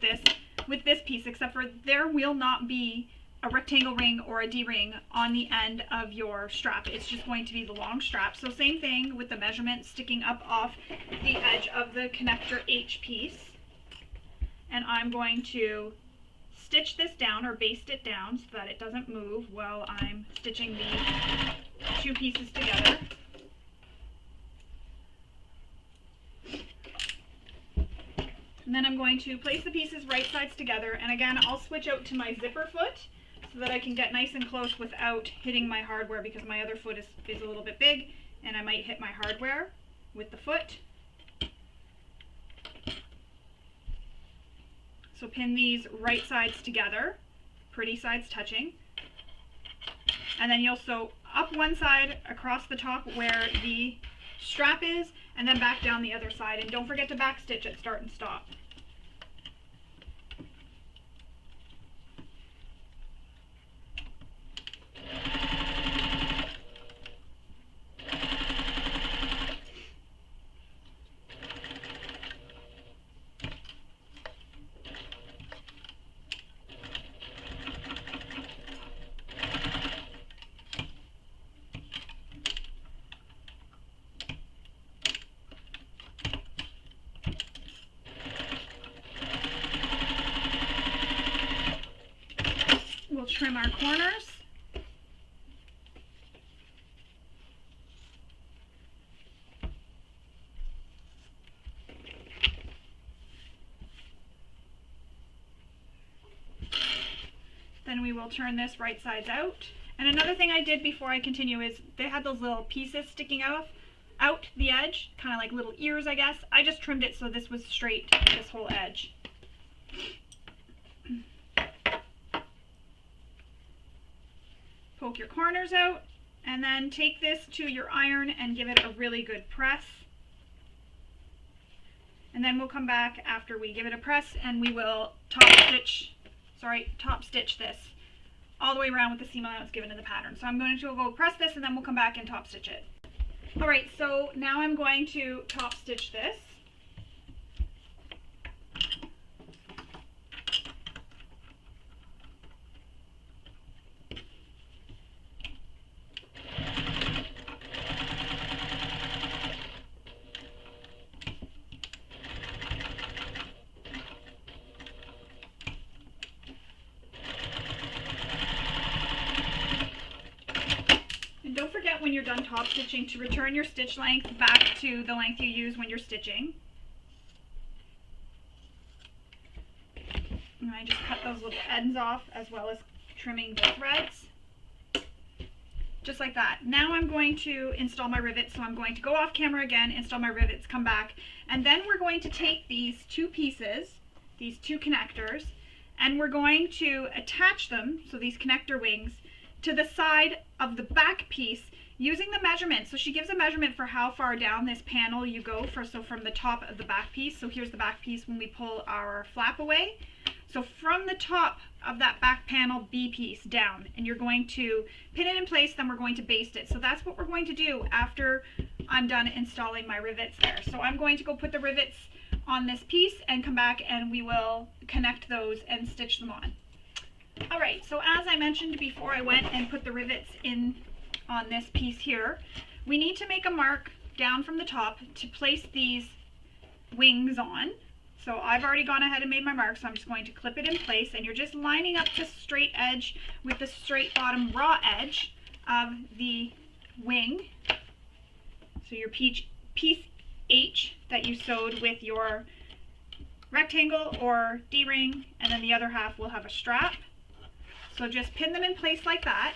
this piece, except for there will not be a rectangle ring or a D-ring on the end of your strap. It's just going to be the long strap. So same thing with the measurement sticking up off the edge of the connector H piece. And I'm going to stitch this down, or baste it down, so that it doesn't move while I'm stitching the two pieces together. And then I'm going to place the pieces right sides together, and again I'll switch out to my zipper foot so that I can get nice and close without hitting my hardware, because my other foot is a little bit big and I might hit my hardware with the foot. So pin these right sides together, pretty sides touching, and then you'll sew up one side across the top where the strap is, and then back down the other side, and don't forget to back stitch at start and stop. We'll trim our corners. Then we will turn this right sides out. And another thing I did before I continue is they had those little pieces sticking out the edge, kind of like little ears, I guess. I just trimmed it so this was straight, this whole edge. Poke your corners out, and then take this to your iron and give it a really good press. And then we'll come back after we give it a press and we will top stitch this all the way around with the seam allowance given in the pattern. So I'm going to go press this, and then we'll come back and top stitch it. Alright, so now I'm going to top stitch this. when you're done top stitching to return your stitch length back to the length you use when you're stitching. And I just cut those little ends off as well as trimming the threads. Just like that. Now I'm going to install my rivets, so I'm going to go off camera again, install my rivets, come back, and then we're going to take these two pieces, these two connectors, and we're going to attach them, so these connector wings, to the side of the back piece using the measurement. So she gives a measurement for how far down this panel you go for, so from the top of the back piece. So here's the back piece when we pull our flap away. So from the top of that back panel B piece down, and you're going to pin it in place, then we're going to baste it. So that's what we're going to do after I'm done installing my rivets there. So I'm going to go put the rivets on this piece and come back and we will connect those and stitch them on. Alright, so as I mentioned before I went and put the rivets in on this piece here, we need to make a mark down from the top to place these wings on. So I've already gone ahead and made my mark, so I'm just going to clip it in place, and you're just lining up the straight edge with the straight bottom raw edge of the wing. So your piece H that you sewed with your rectangle or D-ring, and then the other half will have a strap. So just pin them in place like that.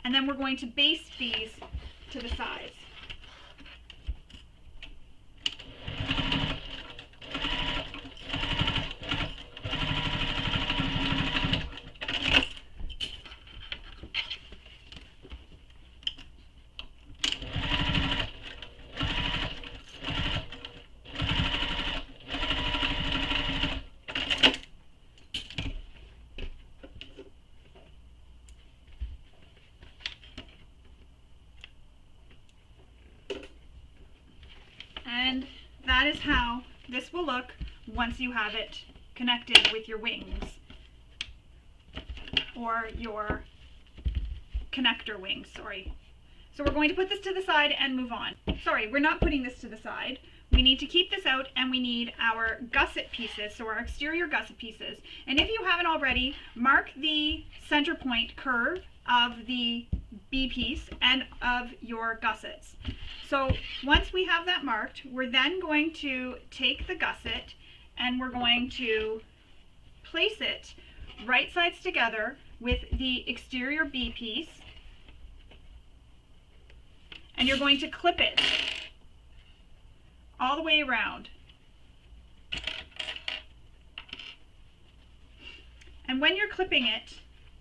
And then we're going to baste these to the sides. And that is how this will look once you have it connected with your wings or your connector wings, sorry. So we're going to put this to the side and move on. Sorry, we're not putting this to the side. We need to keep this out, and we need our gusset pieces, so our exterior gusset pieces. And if you haven't already, mark the center point curve of the B piece and of your gussets. So once we have that marked, we're then going to take the gusset and we're going to place it right sides together with the exterior B piece, and you're going to clip it all the way around. And when you're clipping it,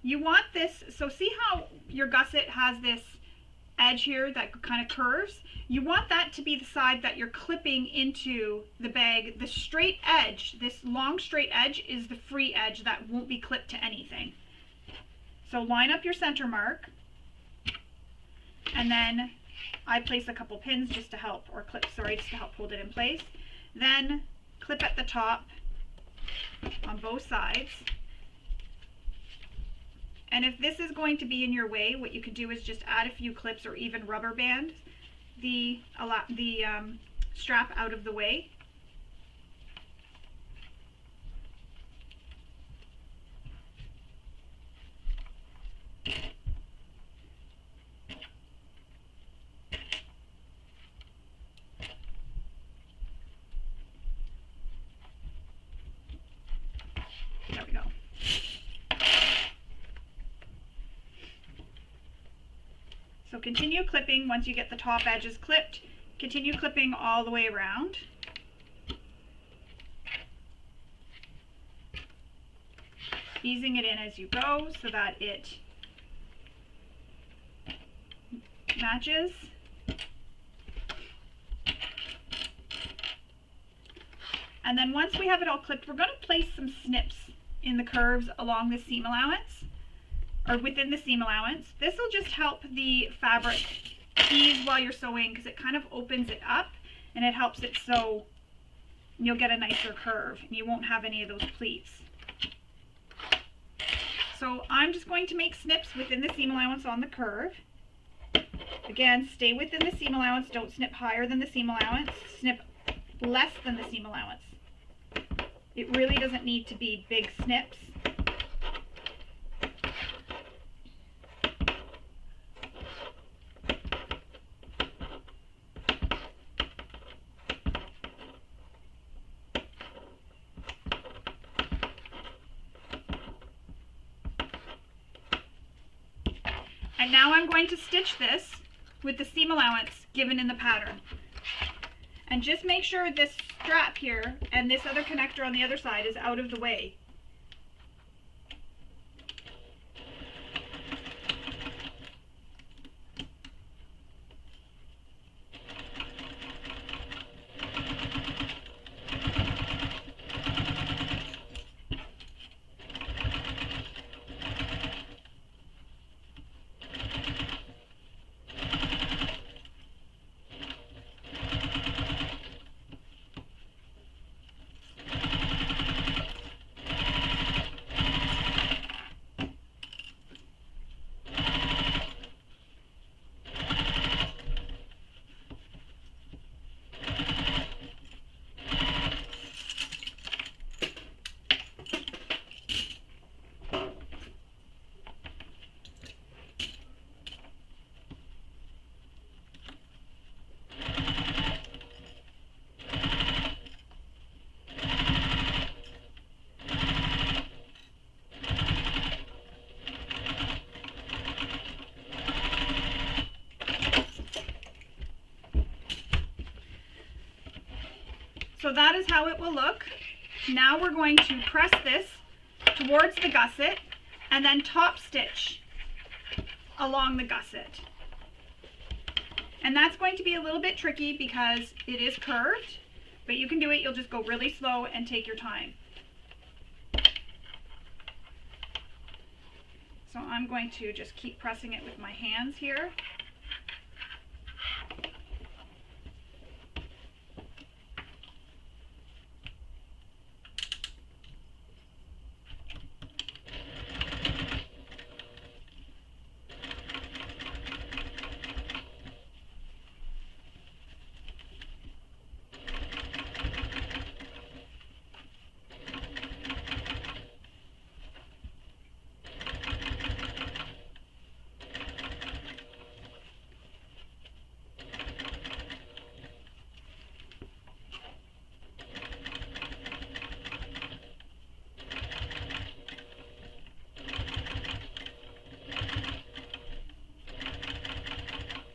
you want this, so see how your gusset has this edge here that kind of curves? You want that to be the side that you're clipping into the bag. The straight edge, this long straight edge, is the free edge that won't be clipped to anything. So line up your center mark, and then I place a couple pins just to help, or clips, sorry, just to help hold it in place. Then clip at the top on both sides. And if this is going to be in your way, what you could do is just add a few clips or even rubber band the strap out of the way. There we go. So continue clipping once you get the top edges clipped. Continue clipping all the way around. Easing it in as you go so that it matches. And then once we have it all clipped, we're going to place some snips in the curves along the seam allowance, or within the seam allowance. This will just help the fabric ease while you're sewing, because it kind of opens it up and it helps it sew, and you'll get a nicer curve and you won't have any of those pleats. So I'm just going to make snips within the seam allowance on the curve. Again, stay within the seam allowance, don't snip higher than the seam allowance, snip less than the seam allowance. It really doesn't need to be big snips. And now I'm going to stitch this with the seam allowance given in the pattern. And just make sure this strap here and this other connector on the other side is out of the way. So that is how it will look. Now we're going to press this towards the gusset and then top stitch along the gusset. And that's going to be a little bit tricky because it is curved, but you can do it. You'll just go really slow and take your time. So I'm going to just keep pressing it with my hands here.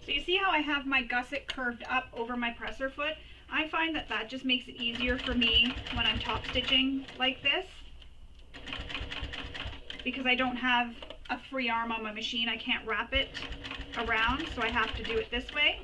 So you see how I have my gusset curved up over my presser foot? I find that that just makes it easier for me when I'm top stitching like this, because I don't have a free arm on my machine. I can't wrap it around, so I have to do it this way.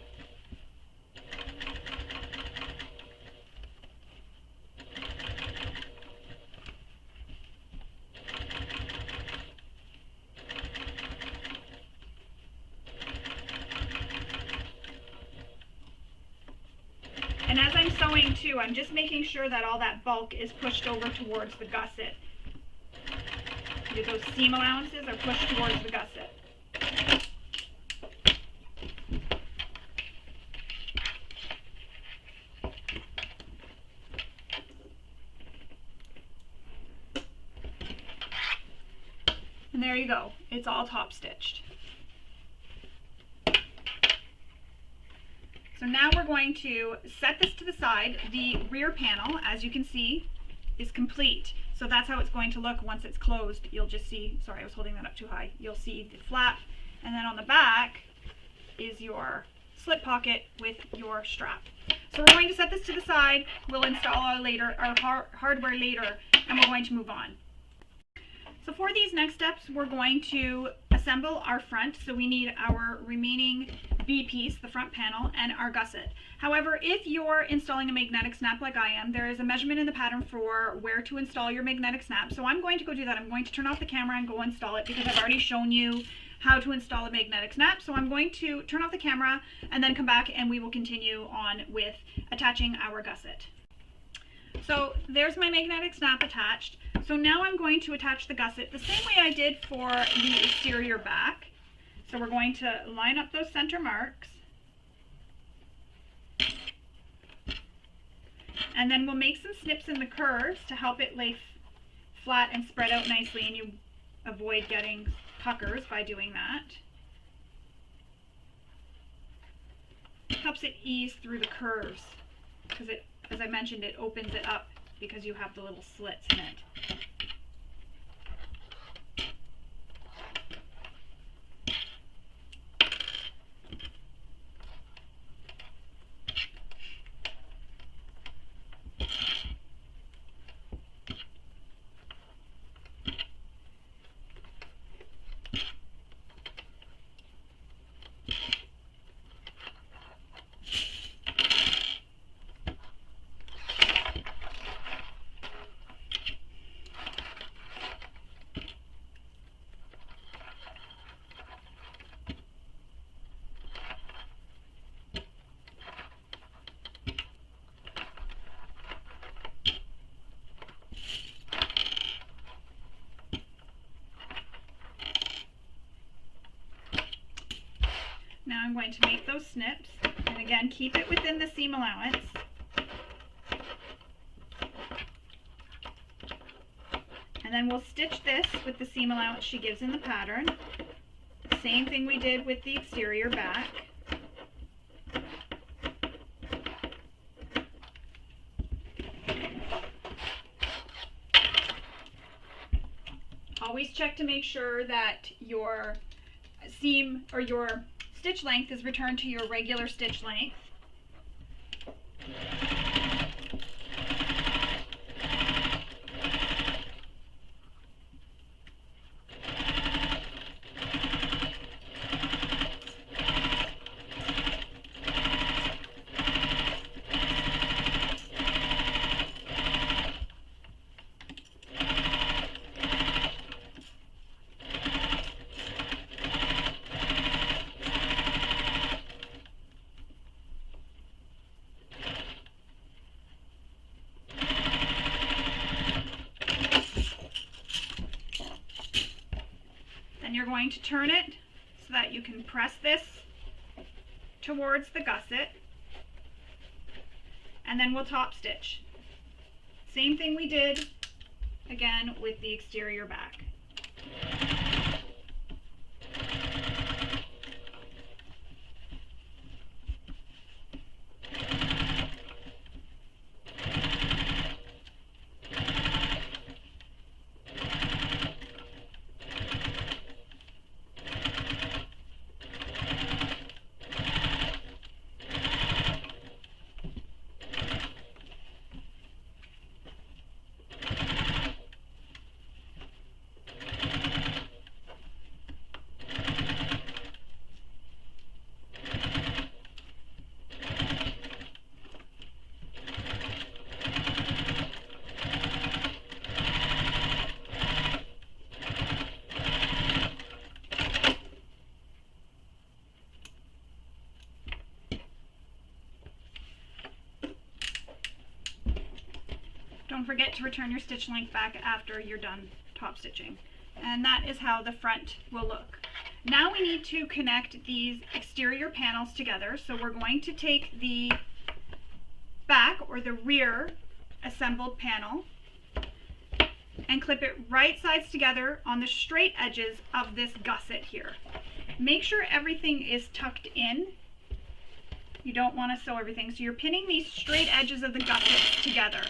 And as I'm sewing too, I'm just making sure that all that bulk is pushed over towards the gusset. Those seam allowances are pushed towards the gusset. And there you go. It's all top stitched. So now we're going to set this to the side. The rear panel, as you can see, is complete. So that's how it's going to look once it's closed. You'll just see, sorry, I was holding that up too high. You'll see the flap, and then on the back is your slip pocket with your strap. So we're going to set this to the side. We'll install our hardware later, and we're going to move on. So for these next steps, we're going to assemble our front. So we need our remaining B piece, the front panel, and our gusset. However, if you're installing a magnetic snap like I am, there is a measurement in the pattern for where to install your magnetic snap. So I'm going to go do that. I'm going to turn off the camera and go install it because I've already shown you how to install a magnetic snap. So I'm going to turn off the camera and then come back and we will continue on with attaching our gusset. So there's my magnetic snap attached. So now I'm going to attach the gusset the same way I did for the exterior back. So we're going to line up those center marks. And then we'll make some snips in the curves to help it lay flat and spread out nicely, and you avoid getting puckers by doing that. It helps it ease through the curves because it, as I mentioned, it opens it up because you have the little slits in it. Now I'm going to make those snips, and again, keep it within the seam allowance. And then we'll stitch this with the seam allowance she gives in the pattern. Same thing we did with the exterior back. Always check to make sure that your seam or your stitch length is returned to your regular stitch length. You're going to turn it so that you can press this towards the gusset, and then we'll top stitch. Same thing we did again with the exterior back. Don't forget to return your stitch length back after you're done top stitching. And that is how the front will look. Now we need to connect these exterior panels together. So we're going to take the back or the rear assembled panel and clip it right sides together on the straight edges of this gusset here. Make sure everything is tucked in. You don't want to sew everything. So you're pinning these straight edges of the gussets together.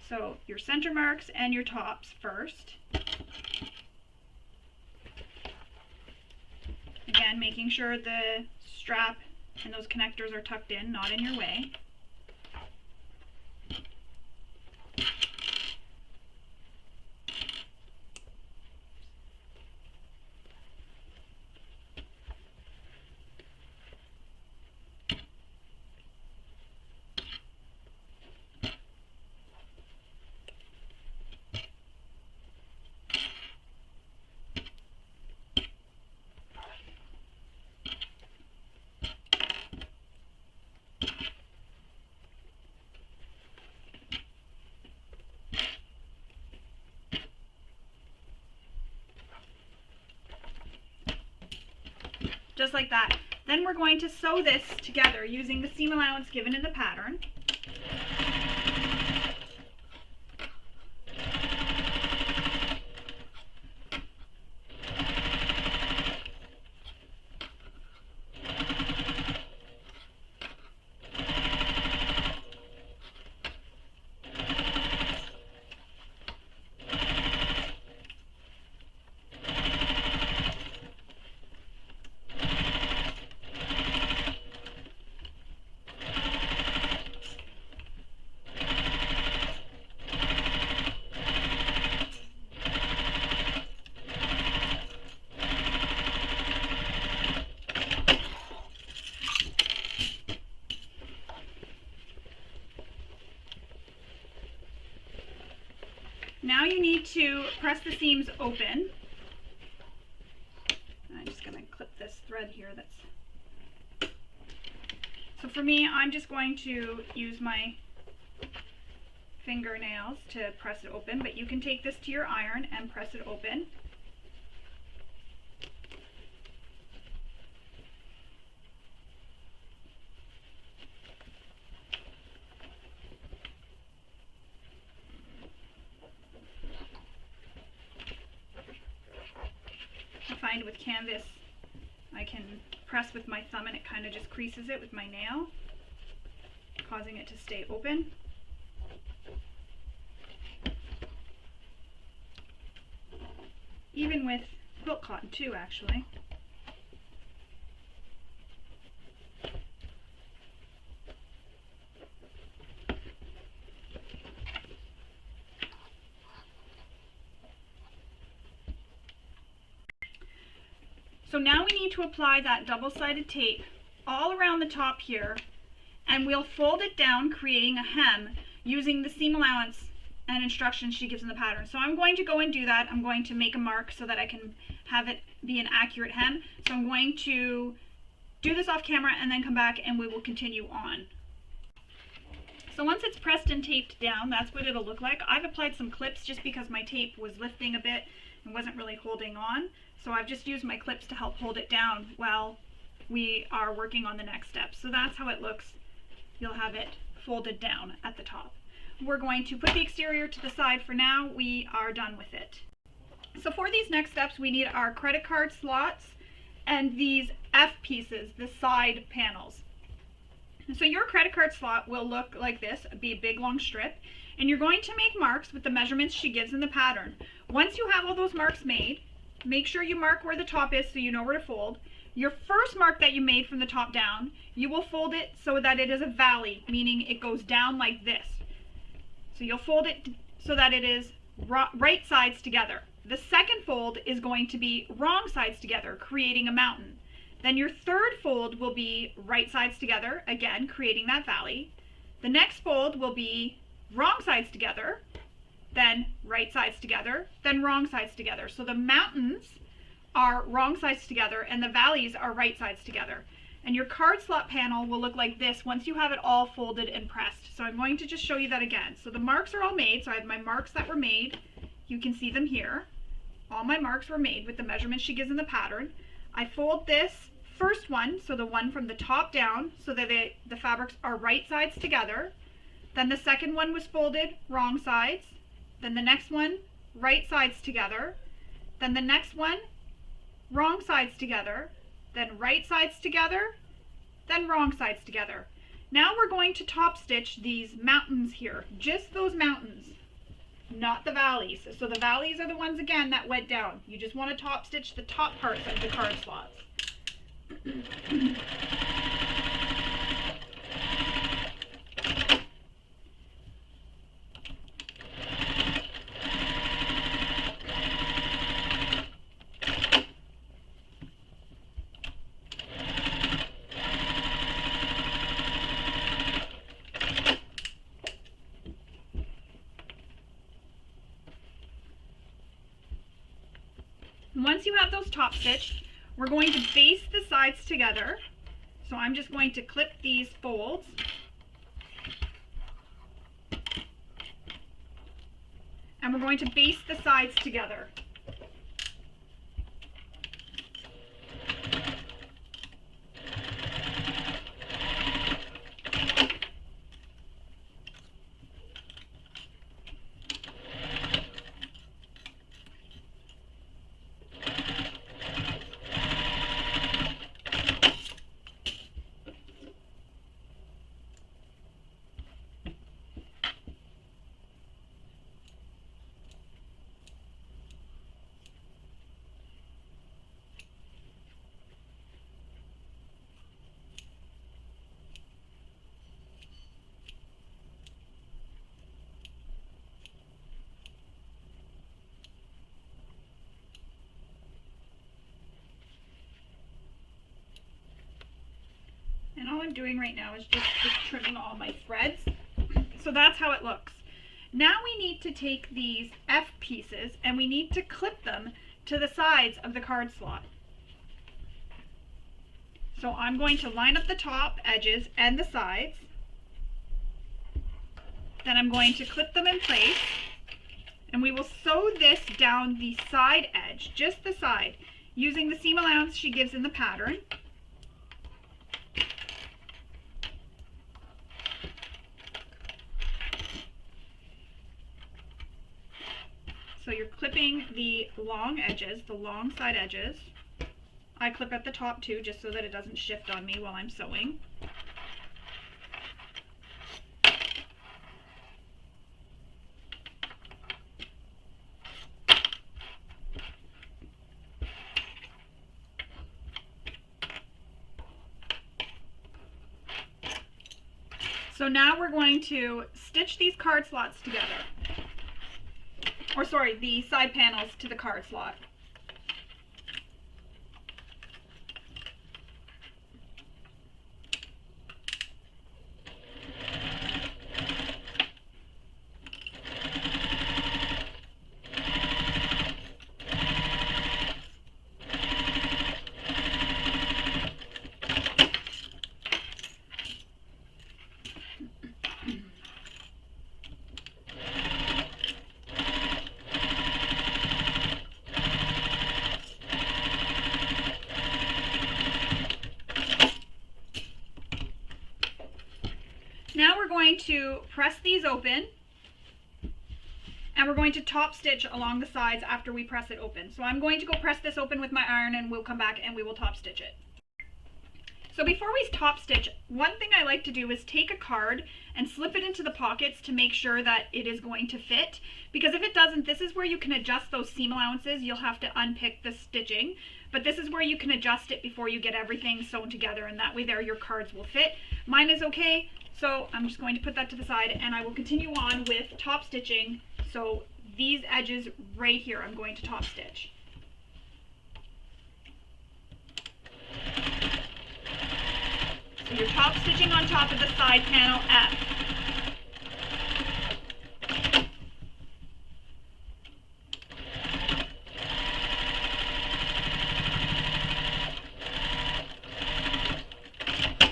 So your center marks and your tops first. Again, making sure the strap and those connectors are tucked in, not in your way. Just like that. Then we're going to sew this together using the seam allowance given in the pattern. Now you need to press the seams open. I'm just going to clip this thread here. So for me, I'm just going to use my fingernails to press it open, but you can take this to your iron and press it open. I find with canvas I can press with my thumb and it kind of just creases it with my nail, causing it to stay open. Even with quilt cotton too, actually. So now we need to apply that double-sided tape all around the top here, and we'll fold it down, creating a hem using the seam allowance and instructions she gives in the pattern. So I'm going to go and do that. I'm going to make a mark so that I can have it be an accurate hem. So I'm going to do this off camera and then come back and we will continue on. So once it's pressed and taped down, that's what it'll look like. I've applied some clips just because my tape was lifting a bit and wasn't really holding on. So I've just used my clips to help hold it down while we are working on the next step. So that's how it looks. You'll have it folded down at the top. We're going to put the exterior to the side for now. We are done with it. So for these next steps, we need our credit card slots and these F pieces, the side panels. So your credit card slot will look like this, be a big long strip, and you're going to make marks with the measurements she gives in the pattern. Once you have all those marks made, make sure you mark where the top is so you know where to fold. Your first mark that you made from the top down, you will fold it so that it is a valley, meaning it goes down like this. So you'll fold it so that it is right sides together. The second fold is going to be wrong sides together, creating a mountain. Then your third fold will be right sides together, again, creating that valley. The next fold will be wrong sides together, then right sides together, then wrong sides together. So the mountains are wrong sides together and the valleys are right sides together. And your card slot panel will look like this once you have it all folded and pressed. So I'm going to just show you that again. So the marks are all made. So I have my marks that were made. You can see them here. All my marks were made with the measurements she gives in the pattern. I fold this first one, so the one from the top down, so that the fabrics are right sides together. Then the second one was folded wrong sides. Then the next one, right sides together. Then the next one, wrong sides together. Then right sides together. Then wrong sides together. Now we're going to top stitch these mountains here, just those mountains, not the valleys. So the valleys are the ones again that went down. You just want to top stitch the top parts of the card slots. Once you have those top stitched, we're going to baste the sides together. So I'm just going to clip these folds. And we're going to baste the sides together. And all I'm doing right now is just trimming all my threads. So that's how it looks. Now we need to take these F pieces and we need to clip them to the sides of the card slot. So I'm going to line up the top edges and the sides. Then I'm going to clip them in place, and we will sew this down the side edge, just the side, using the seam allowance she gives in the pattern. So you're clipping the long edges, the long side edges. I clip at the top too, just so that it doesn't shift on me while I'm sewing. So now we're going to stitch these card slots together. Or sorry, the side panels to the card slot. Now we're going to press these open, and we're going to top stitch along the sides after we press it open. So I'm going to go press this open with my iron, and we'll come back and we will top stitch it. So before we top stitch, one thing I like to do is take a card and slip it into the pockets to make sure that it is going to fit, because if it doesn't, this is where you can adjust those seam allowances. You'll have to unpick the stitching, but this is where you can adjust it before you get everything sewn together, and that way there your cards will fit. Mine is okay. So I'm just going to put that to the side, and I will continue on with top stitching. So these edges right here, I'm going to top stitch. So you're top stitching on top of the side panel F.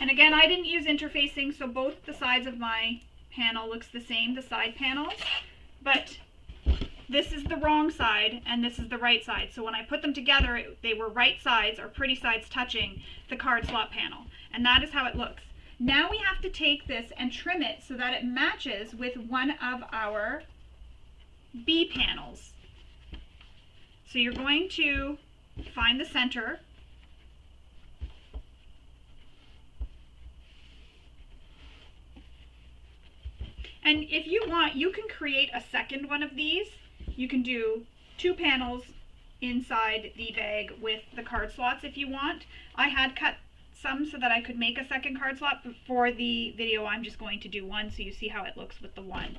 And again, I didn't use interfacing, so both the sides of my panel looks the same, the side panels, but this is the wrong side and this is the right side. So when I put them together, they were right sides, or pretty sides, touching the card slot panel. And that is how it looks. Now we have to take this and trim it so that it matches with one of our B panels. So you're going to find the center. And if you want, you can create a second one of these. You can do 2 panels inside the bag with the card slots if you want. I had cut some so that I could make a second card slot, but for the video I'm just going to do one so you see how it looks with the one.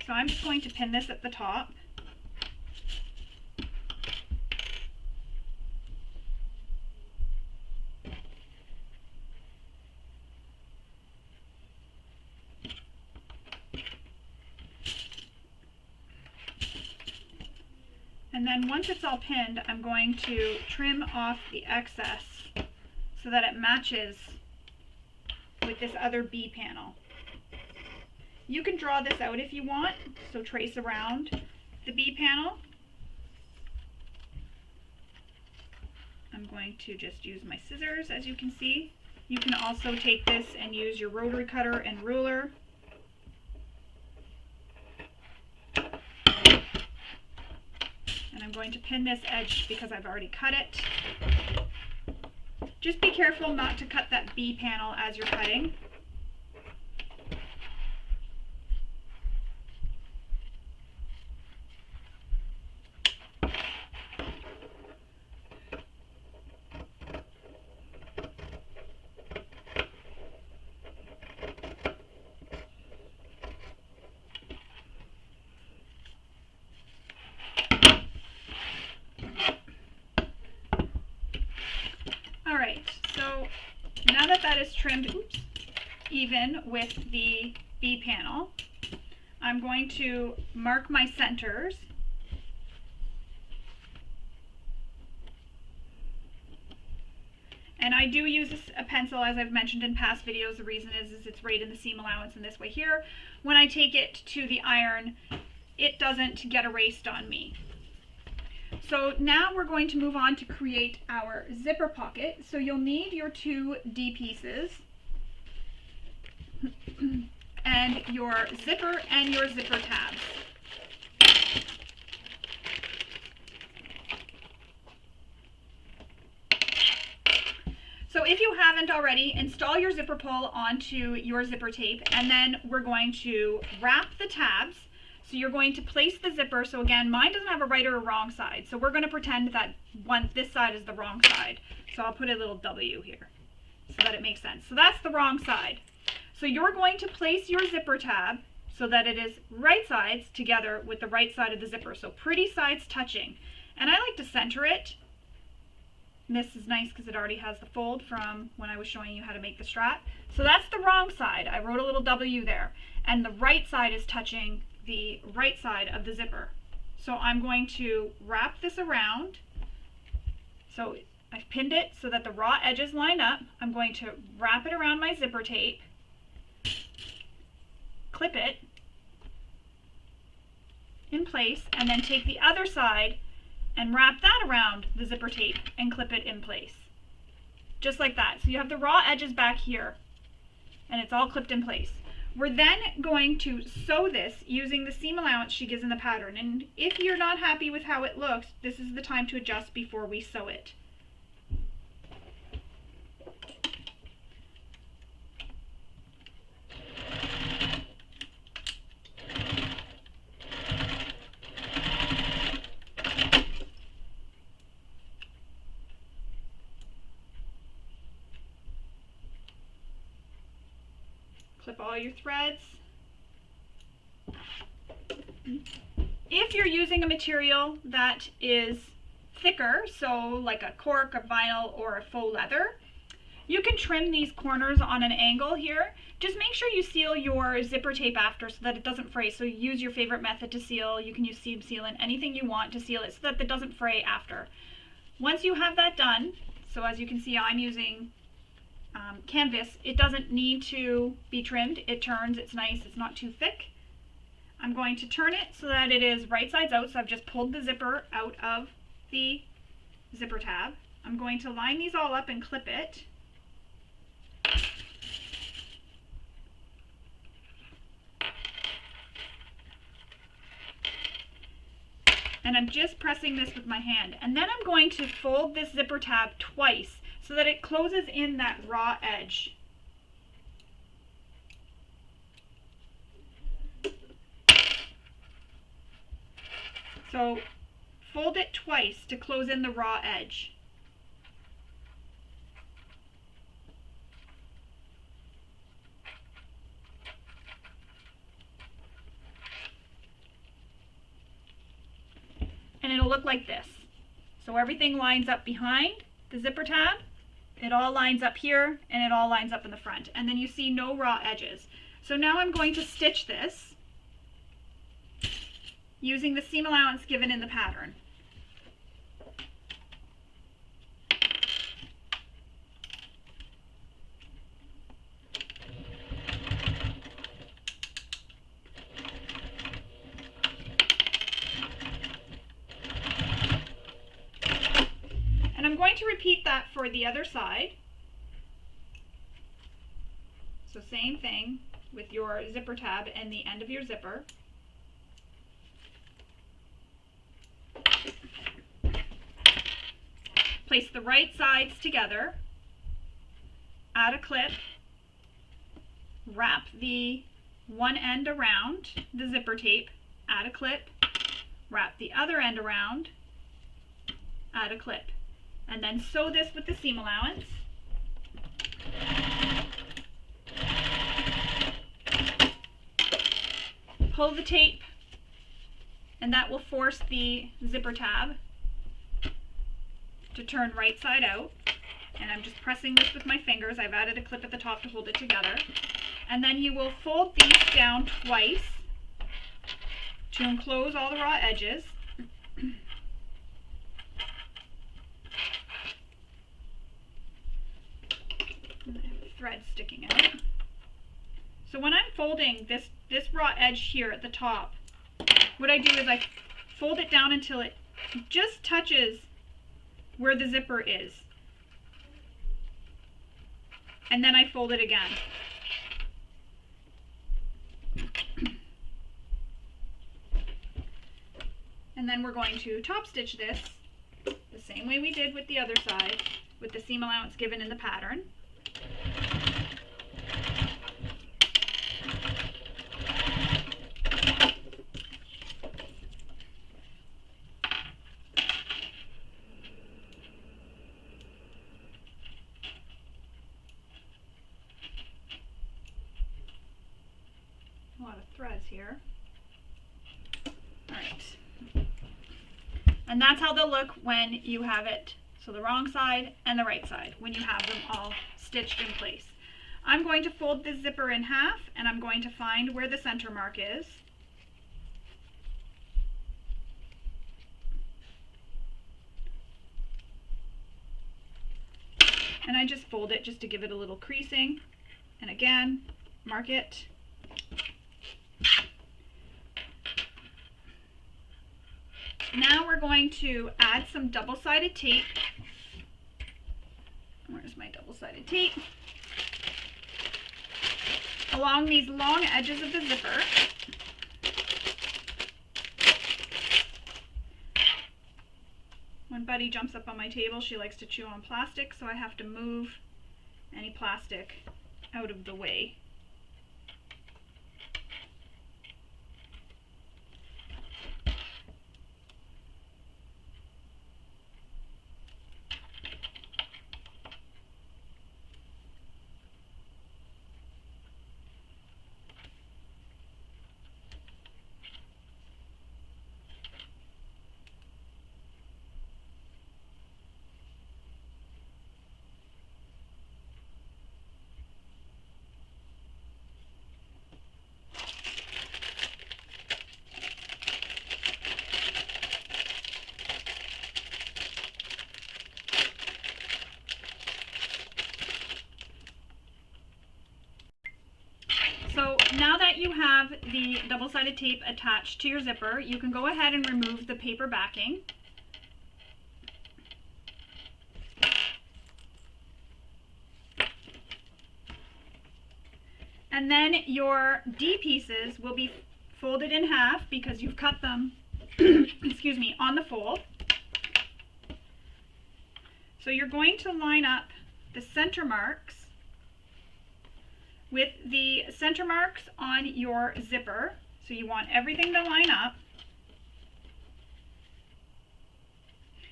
So I'm just going to pin this at the top. And then once it's all pinned, I'm going to trim off the excess so that it matches with this other B panel. You can draw this out if you want, so trace around the B panel. I'm going to just use my scissors, as you can see. You can also take this and use your rotary cutter and ruler. And I'm going to pin this edge because I've already cut it. Just be careful not to cut that B panel as you're cutting. Alright, so now that that is trimmed even with the B panel, I'm going to mark my centers. And I do use a pencil, as I've mentioned in past videos. The reason is it's right in the seam allowance in this way here. When I take it to the iron, it doesn't get erased on me. So now we're going to move on to create our zipper pocket. So you'll need your 2 D pieces and your zipper tabs. So if you haven't already, install your zipper pull onto your zipper tape, and then we're going to wrap the tabs. So you're going to place the zipper. So again, mine doesn't have a right or a wrong side. So we're going to pretend that this side is the wrong side. So I'll put a little W here so that it makes sense. So that's the wrong side. So you're going to place your zipper tab so that it is right sides together with the right side of the zipper. So pretty sides touching. And I like to center it. And this is nice because it already has the fold from when I was showing you how to make the strap. So that's the wrong side. I wrote a little W there. And the right side is touching the right side of the zipper. So I'm going to wrap this around. So I've pinned it so that the raw edges line up. I'm going to wrap it around my zipper tape, clip it in place, and then take the other side and wrap that around the zipper tape and clip it in place. Just like that. So you have the raw edges back here and it's all clipped in place. We're then going to sew this using the seam allowance she gives in the pattern. And if you're not happy with how it looks, this is the time to adjust before we sew it. Clip all your threads. If you're using a material that is thicker, so like a cork, a vinyl, or a faux leather, you can trim these corners on an angle here. Just make sure you seal your zipper tape after so that it doesn't fray. So use your favorite method to seal. You can use seam sealant, anything you want to seal it so that it doesn't fray after. Once you have that done, so as you can see, I'm using canvas. It doesn't need to be trimmed. It turns, it's nice, it's not too thick. I'm going to turn it so that it is right sides out. So I've just pulled the zipper out of the zipper tab. I'm going to line these all up and clip it. And I'm just pressing this with my hand. And then I'm going to fold this zipper tab twice so that it closes in that raw edge. So fold it twice to close in the raw edge. And it'll look like this. So everything lines up behind the zipper tab. It all lines up here and it all lines up in the front. And then you see no raw edges. So now I'm going to stitch this using the seam allowance given in the pattern. And I'm going to repeat that for the other side. So same thing with your zipper tab and the end of your zipper. Place the right sides together, add a clip, wrap the one end around the zipper tape, add a clip, wrap the other end around, add a clip, and then sew this with the seam allowance. Pull the tape, and that will force the zipper tab to turn right side out. And I'm just pressing this with my fingers. I've added a clip at the top to hold it together. And then you will fold these down twice to enclose all the raw edges. And I have thread sticking out. So when I'm folding this raw edge here at the top, what I do is I fold it down until it just touches where the zipper is. And then I fold it again. And then we're going to top stitch this the same way we did with the other side, with the seam allowance given in the pattern. A lot of threads here. All right. And that's how they'll look when you have it, so the wrong side and the right side, when you have them all stitched in place. I'm going to fold this zipper in half, and I'm going to find where the center mark is. And I just fold it just to give it a little creasing. And again, mark it. Now we're going to add some double-sided tape. Where's my double-sided tape? Along these long edges of the zipper. When Buddy jumps up on my table, she likes to chew on plastic, so I have to move any plastic out of the way. So now that you have the double-sided tape attached to your zipper, you can go ahead and remove the paper backing. And then your D pieces will be folded in half because you've cut them excuse me, on the fold. So you're going to line up the center marks with the center marks on your zipper. So you want everything to line up.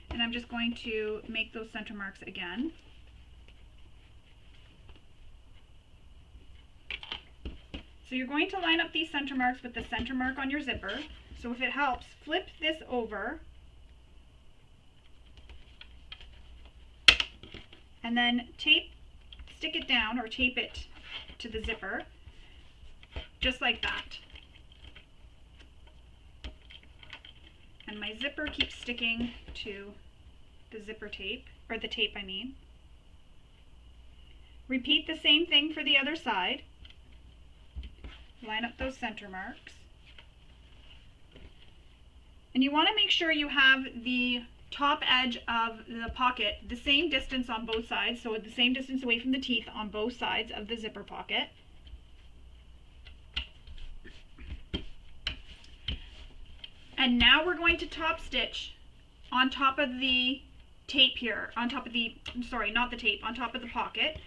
And I'm just going to make those center marks again. So you're going to line up these center marks with the center mark on your zipper. So if it helps, flip this over and then stick it down or tape it to the zipper, just like that. And my zipper keeps sticking to the zipper tape, or the tape I mean. Repeat the same thing for the other side. Line up those center marks. And you want to make sure you have the top edge of the pocket the same distance on both sides, so the same distance away from the teeth on both sides of the zipper pocket. And now we're going to top stitch on top of the tape here, on top of the, sorry, not the tape, on top of the pocket.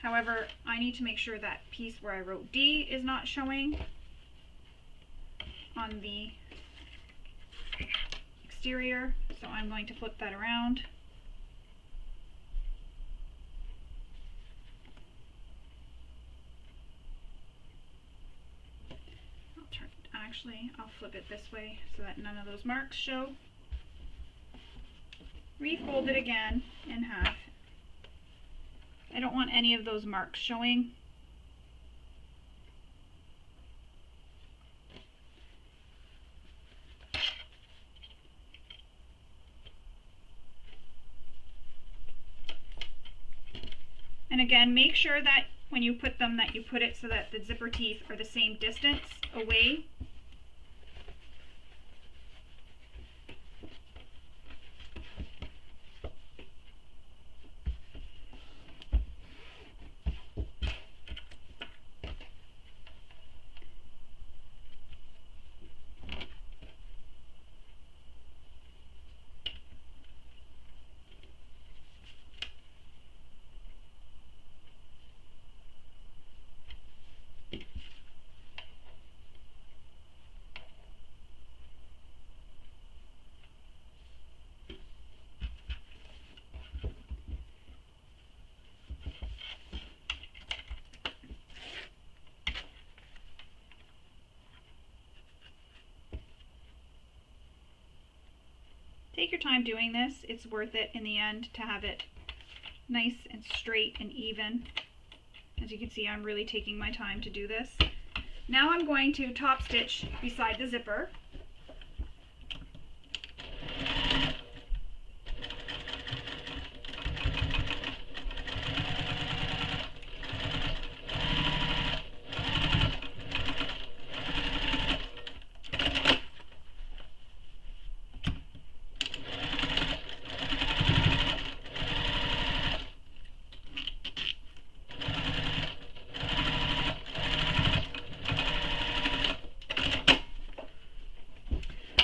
However, I need to make sure that piece where I wrote D is not showing on the exterior, so I'm going to flip that around. I'll flip it this way so that none of those marks show. Refold it again in half. I don't want any of those marks showing. And And again, make sure that when you put them, that you put it so that the zipper teeth are the same distance away. Take your time doing this. It's worth it in the end to have it nice and straight and even. As you can see, I'm really taking my time to do this. Now I'm going to top stitch beside the zipper.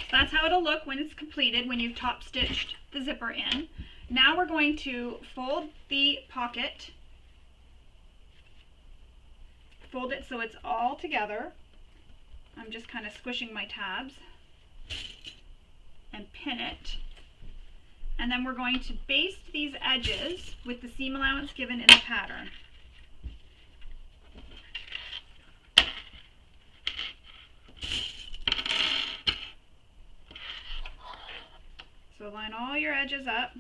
That's how it'll look when it's completed, when you've top stitched the zipper in. Now we're going to fold the pocket, fold it so it's all together. I'm just kind of squishing my tabs, and pin it. And then we're going to baste these edges with the seam allowance given in the pattern. So line all your edges up.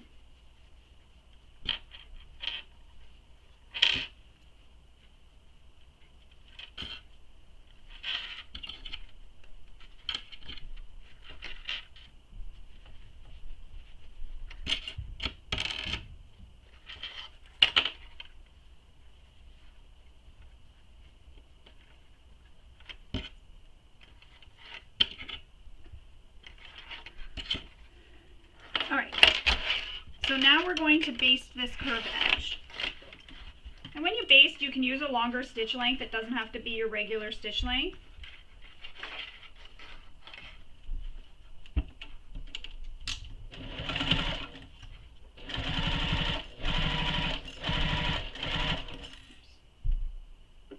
So now we're going to baste this curved edge. And when you baste, you can use a longer stitch length. It doesn't have to be your regular stitch length.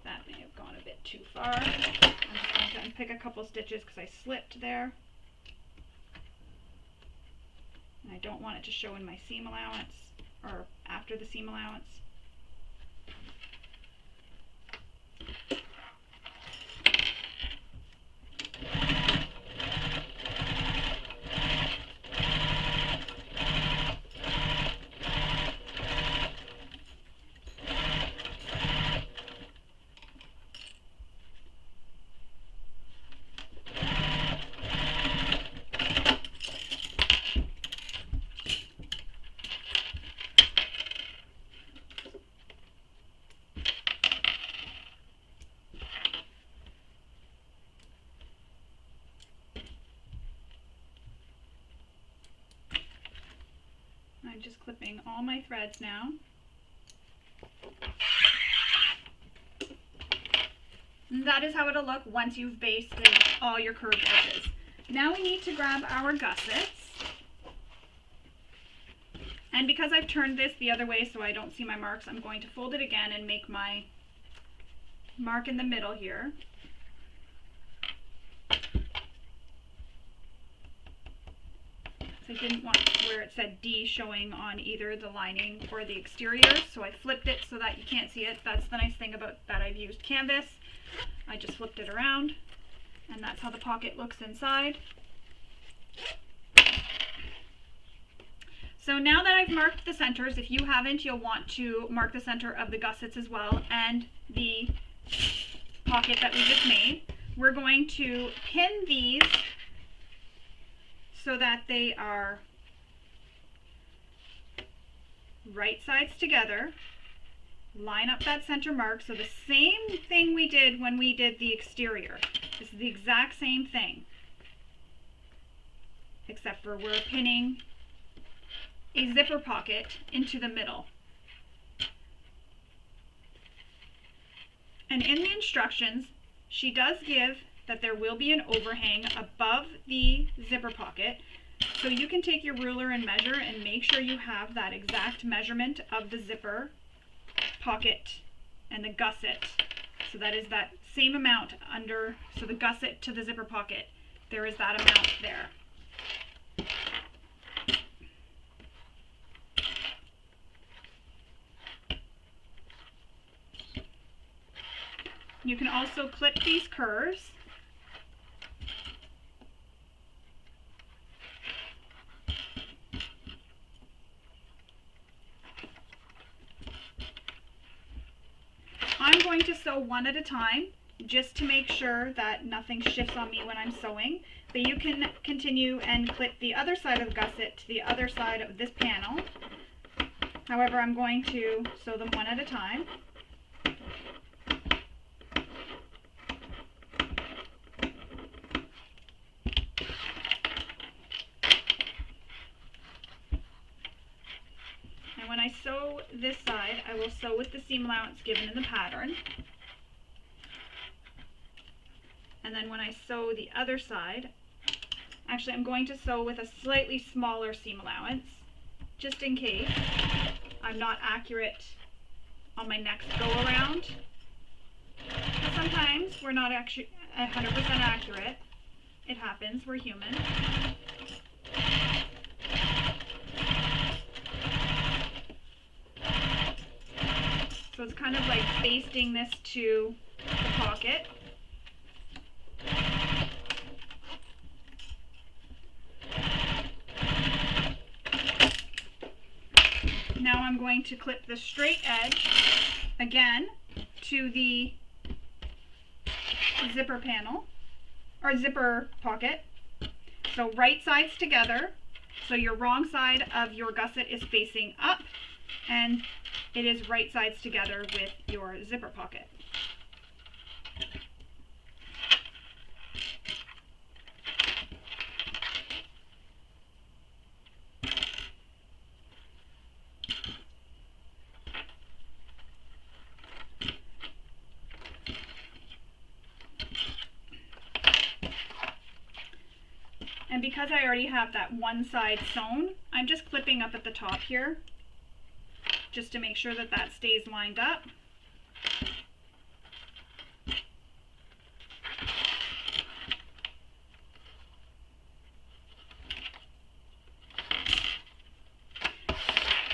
That may have gone a bit too far. I'm just going to unpick a couple stitches because I slipped there. I don't want it to show in my seam allowance or after the seam allowance. I'm just clipping all my threads now. And that is how it'll look once you've basted all your curved edges. Now we need to grab our gussets. And because I've turned this the other way so I don't see my marks, I'm going to fold it again and make my mark in the middle here. I didn't want where it said D showing on either the lining or the exterior, so I flipped it so that you can't see it. That's the nice thing about that. I've used canvas. I just flipped it around, and that's how the pocket looks inside. So now that I've marked the centers, if you haven't, you'll want to mark the center of the gussets as well and the pocket that we just made. We're going to pin these so that they are right sides together, line up that center mark. So the same thing we did when we did the exterior. This is the exact same thing, except for we're pinning a zipper pocket into the middle. And in the instructions, she does give that there will be an overhang above the zipper pocket. So you can take your ruler and measure and make sure you have that exact measurement of the zipper pocket and the gusset. So that is that same amount under, so the gusset to the zipper pocket, there is that amount there. You can also clip these curves. I'm going to sew one at a time just to make sure that nothing shifts on me when I'm sewing, but you can continue and clip the other side of the gusset to the other side of this panel. However, I'm going to sew them one at a time. When I sew this side, I will sew with the seam allowance given in the pattern. And then when I sew the other side, actually I'm going to sew with a slightly smaller seam allowance, just in case I'm not accurate on my next go around. But sometimes we're not actually 100% accurate. It happens, we're human. So it's kind of like basting this to the pocket. Now I'm going to clip the straight edge again to the zipper panel, or zipper pocket. So right sides together. So your wrong side of your gusset is facing up, and it is right sides together with your zipper pocket. And because I already have that one side sewn, I'm just clipping up at the top here, just to make sure that that stays lined up.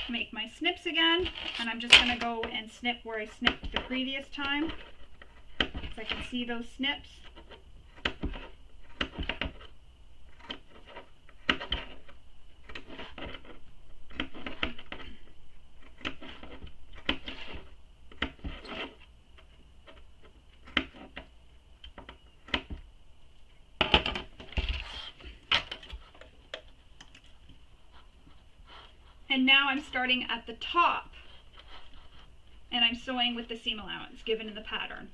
Make my snips again, and I'm just going to go and snip where I snipped the previous time, so I can see those snips. And now I'm starting at the top, and I'm sewing with the seam allowance given in the pattern.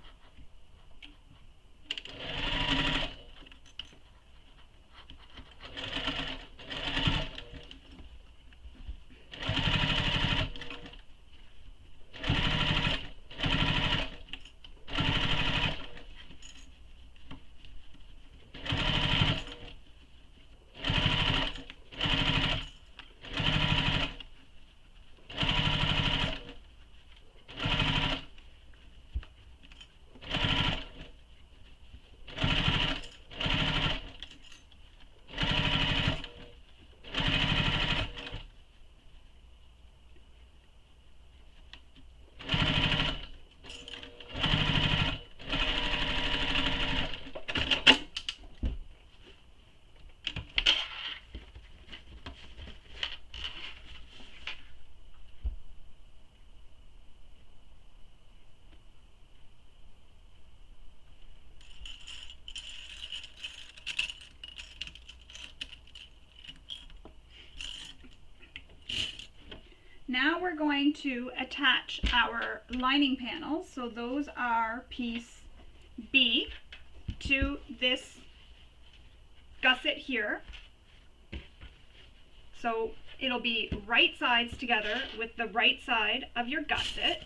Now we're going to attach our lining panels. So those are piece B to this gusset here. So it'll be right sides together with the right side of your gusset.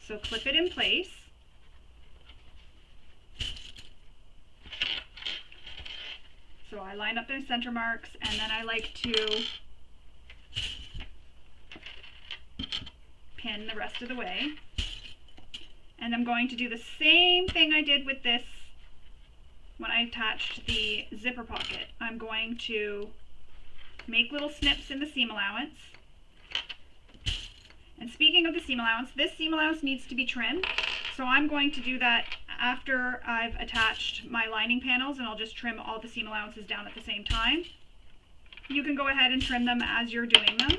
So clip it in place. So I line up the center marks, and then I like to pin the rest of the way. And I'm going to do the same thing I did with this when I attached the zipper pocket. I'm going to make little snips in the seam allowance. And speaking of the seam allowance, this seam allowance needs to be trimmed. So I'm going to do that after I've attached my lining panels, and I'll just trim all the seam allowances down at the same time. You can go ahead and trim them as you're doing them.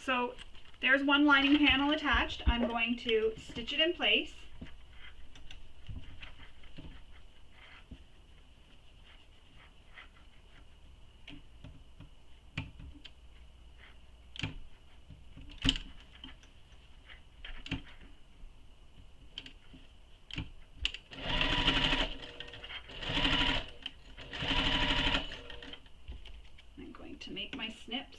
So there's one lining panel attached. I'm going to stitch it in place. I'm going to make my snips.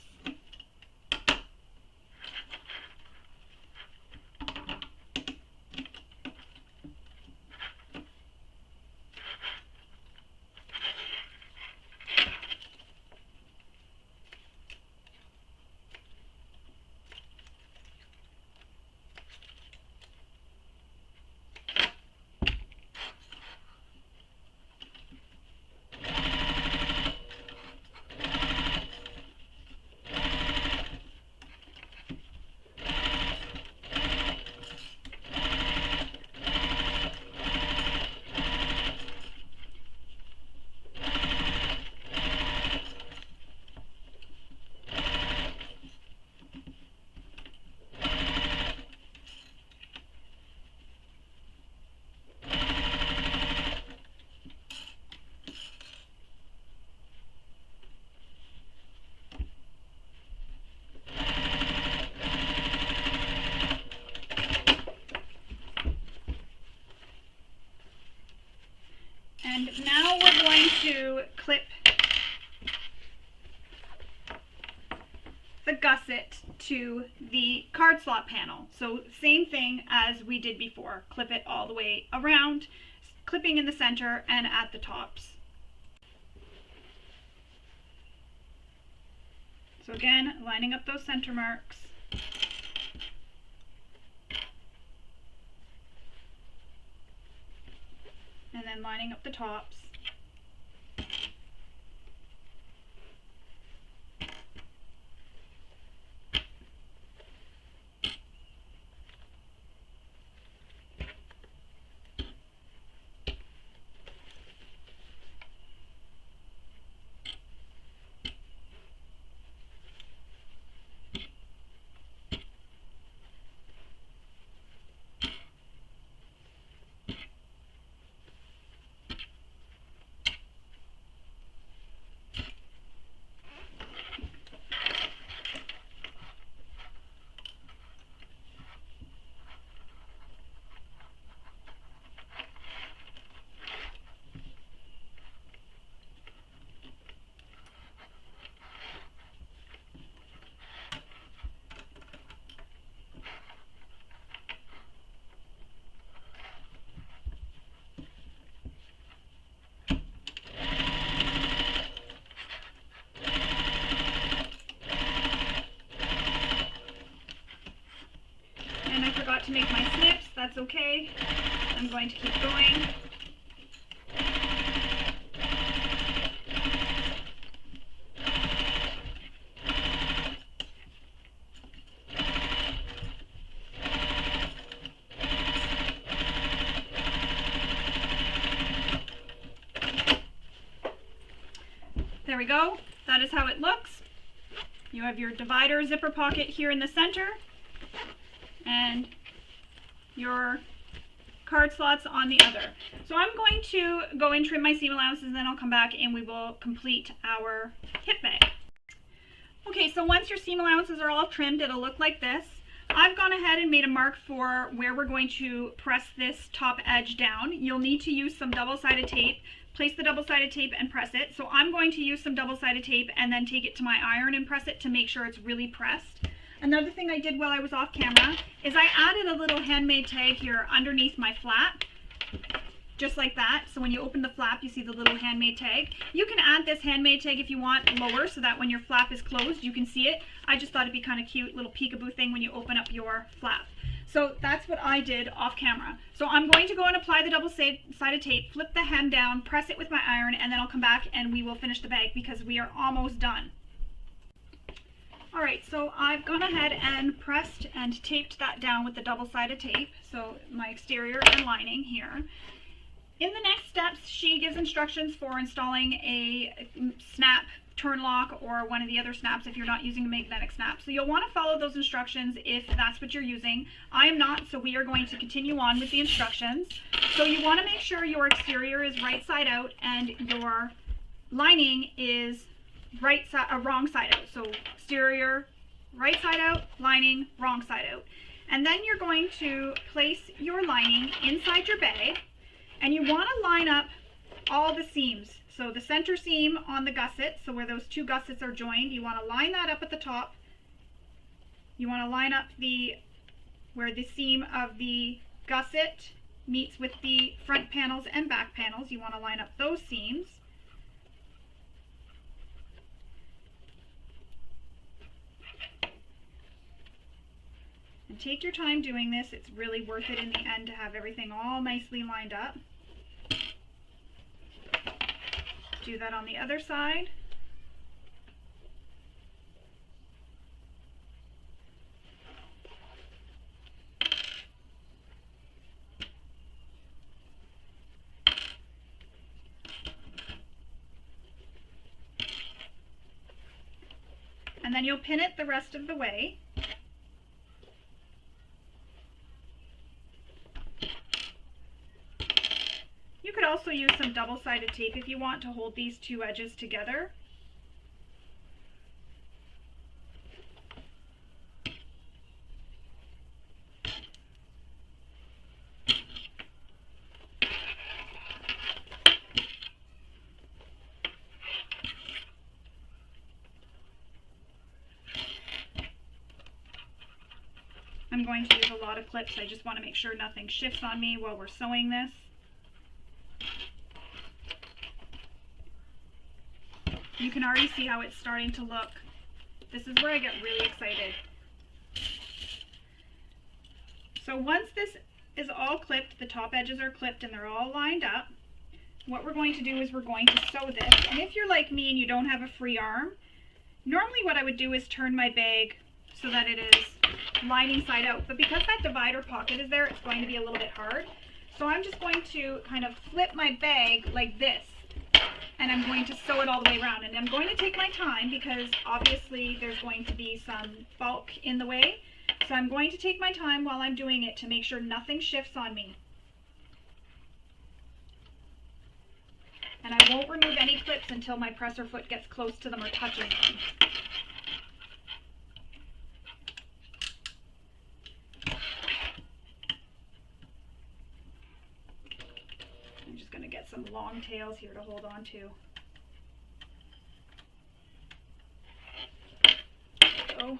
And now we're going to clip the gusset to the card slot panel. So same thing as we did before. Clip it all the way around, clipping in the center and at the tops. So again, lining up those center marks. And then lining up the tops. To make my snips, that's okay. I'm going to keep going. There we go. That is how it looks. You have your divider zipper pocket here in the center and your card slots on the other. So I'm going to go and trim my seam allowances, and then I'll come back and we will complete our hip bag. Okay, so once your seam allowances are all trimmed, it'll look like this. I've gone ahead and made a mark for where we're going to press this top edge down. You'll need to use some double-sided tape. Place the double-sided tape and press it. So I'm going to use some double-sided tape and then take it to my iron and press it to make sure it's really pressed. Another thing I did while I was off camera is I added a little handmade tag here underneath my flap, just like that. So when you open the flap, you see the little handmade tag. You can add this handmade tag if you want lower so that when your flap is closed, you can see it. I just thought it'd be kind of cute, little peekaboo thing when you open up your flap. So that's what I did off camera. So I'm going to go and apply the double-sided tape, flip the hem down, press it with my iron, and then I'll come back and we will finish the bag because we are almost done. Alright, so I've gone ahead and pressed and taped that down with the double-sided tape, so my exterior and lining here. In the next steps, she gives instructions for installing a snap turn lock or one of the other snaps if you're not using a magnetic snap. So you'll want to follow those instructions if that's what you're using. I am not, so we are going to continue on with the instructions. So you want to make sure your exterior is right side out and your lining is wrong side out. So exterior right side out, lining wrong side out. And then you're going to place your lining inside your bag, and you want to line up all the seams. So the center seam on the gusset, so where those two gussets are joined, you want to line that up at the top. You want to line up where the seam of the gusset meets with the front panels and back panels. You want to line up those seams. And take your time doing this. It's really worth it in the end to have everything all nicely lined up. Do that on the other side. And then you'll pin it the rest of the way. You could also use some double-sided tape if you want to hold these two edges together. I'm going to use a lot of clips. I just want to make sure nothing shifts on me while we're sewing this. You can already see how it's starting to look. This is where I get really excited. So once this is all clipped, the top edges are clipped and they're all lined up, what we're going to do is we're going to sew this. And if you're like me and you don't have a free arm, normally what I would do is turn my bag so that it is lining side out. But because that divider pocket is there, it's going to be a little bit hard. So I'm just going to kind of flip my bag like this. And I'm going to sew it all the way around. And I'm going to take my time because obviously there's going to be some bulk in the way. So I'm going to take my time while I'm doing it to make sure nothing shifts on me. And I won't remove any clips until my presser foot gets close to them or touches them. I'm just going to get some long tails here to hold on to. So,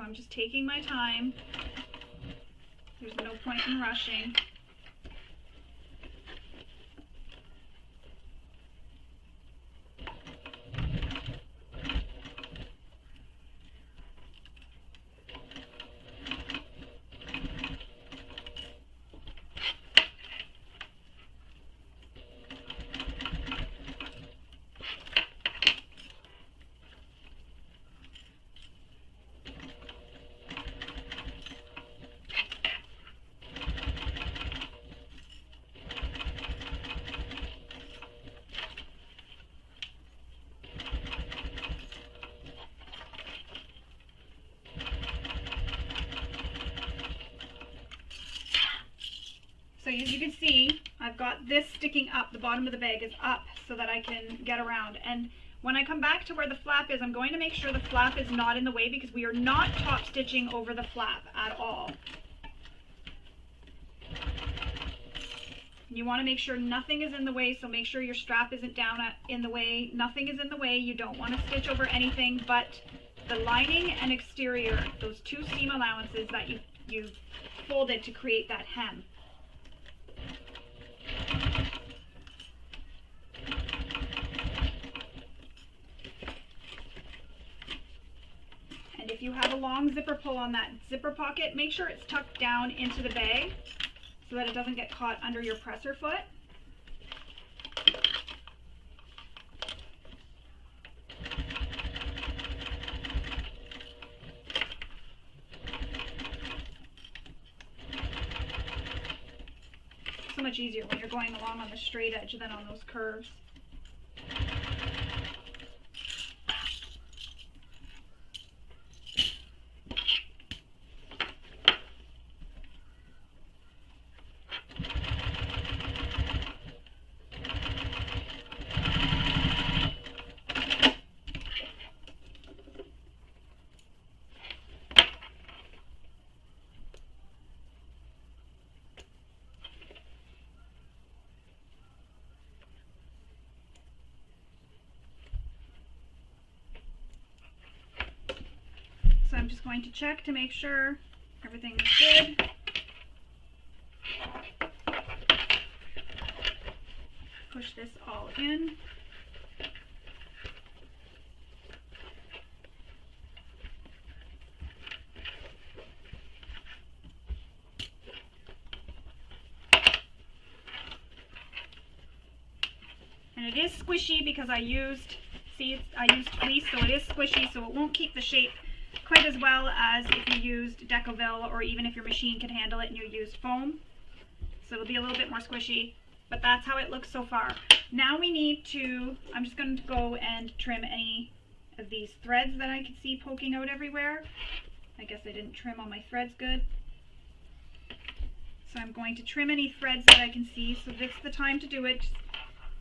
I'm just taking my time. There's no point in rushing. got this sticking up, the bottom of the bag is up so that I can get around. And when I come back to where the flap is, I'm going to make sure the flap is not in the way, because we are not top stitching over the flap at all. You want to make sure nothing is in the way, so make sure your strap isn't down in the way. Nothing is in the way. You don't want to stitch over anything but the lining and exterior, those two seam allowances that you folded to create that hem. And if you have a long zipper pull on that zipper pocket, make sure it's tucked down into the bag so that it doesn't get caught under your presser foot. So much easier when you're going along on the straight edge than on those curves. So I'm just going to check to make sure everything is good. Push this all in. And it is squishy because I used fleece, so it is squishy, so it won't keep the shape quite as well as if you used Decoville, or even if your machine could handle it and you used foam. So it'll be a little bit more squishy, but that's how it looks so far. Now we need to, I'm just going to go and trim any of these threads that I can see poking out everywhere. I guess I didn't trim all my threads good. So I'm going to trim any threads that I can see, so this is the time to do it. Just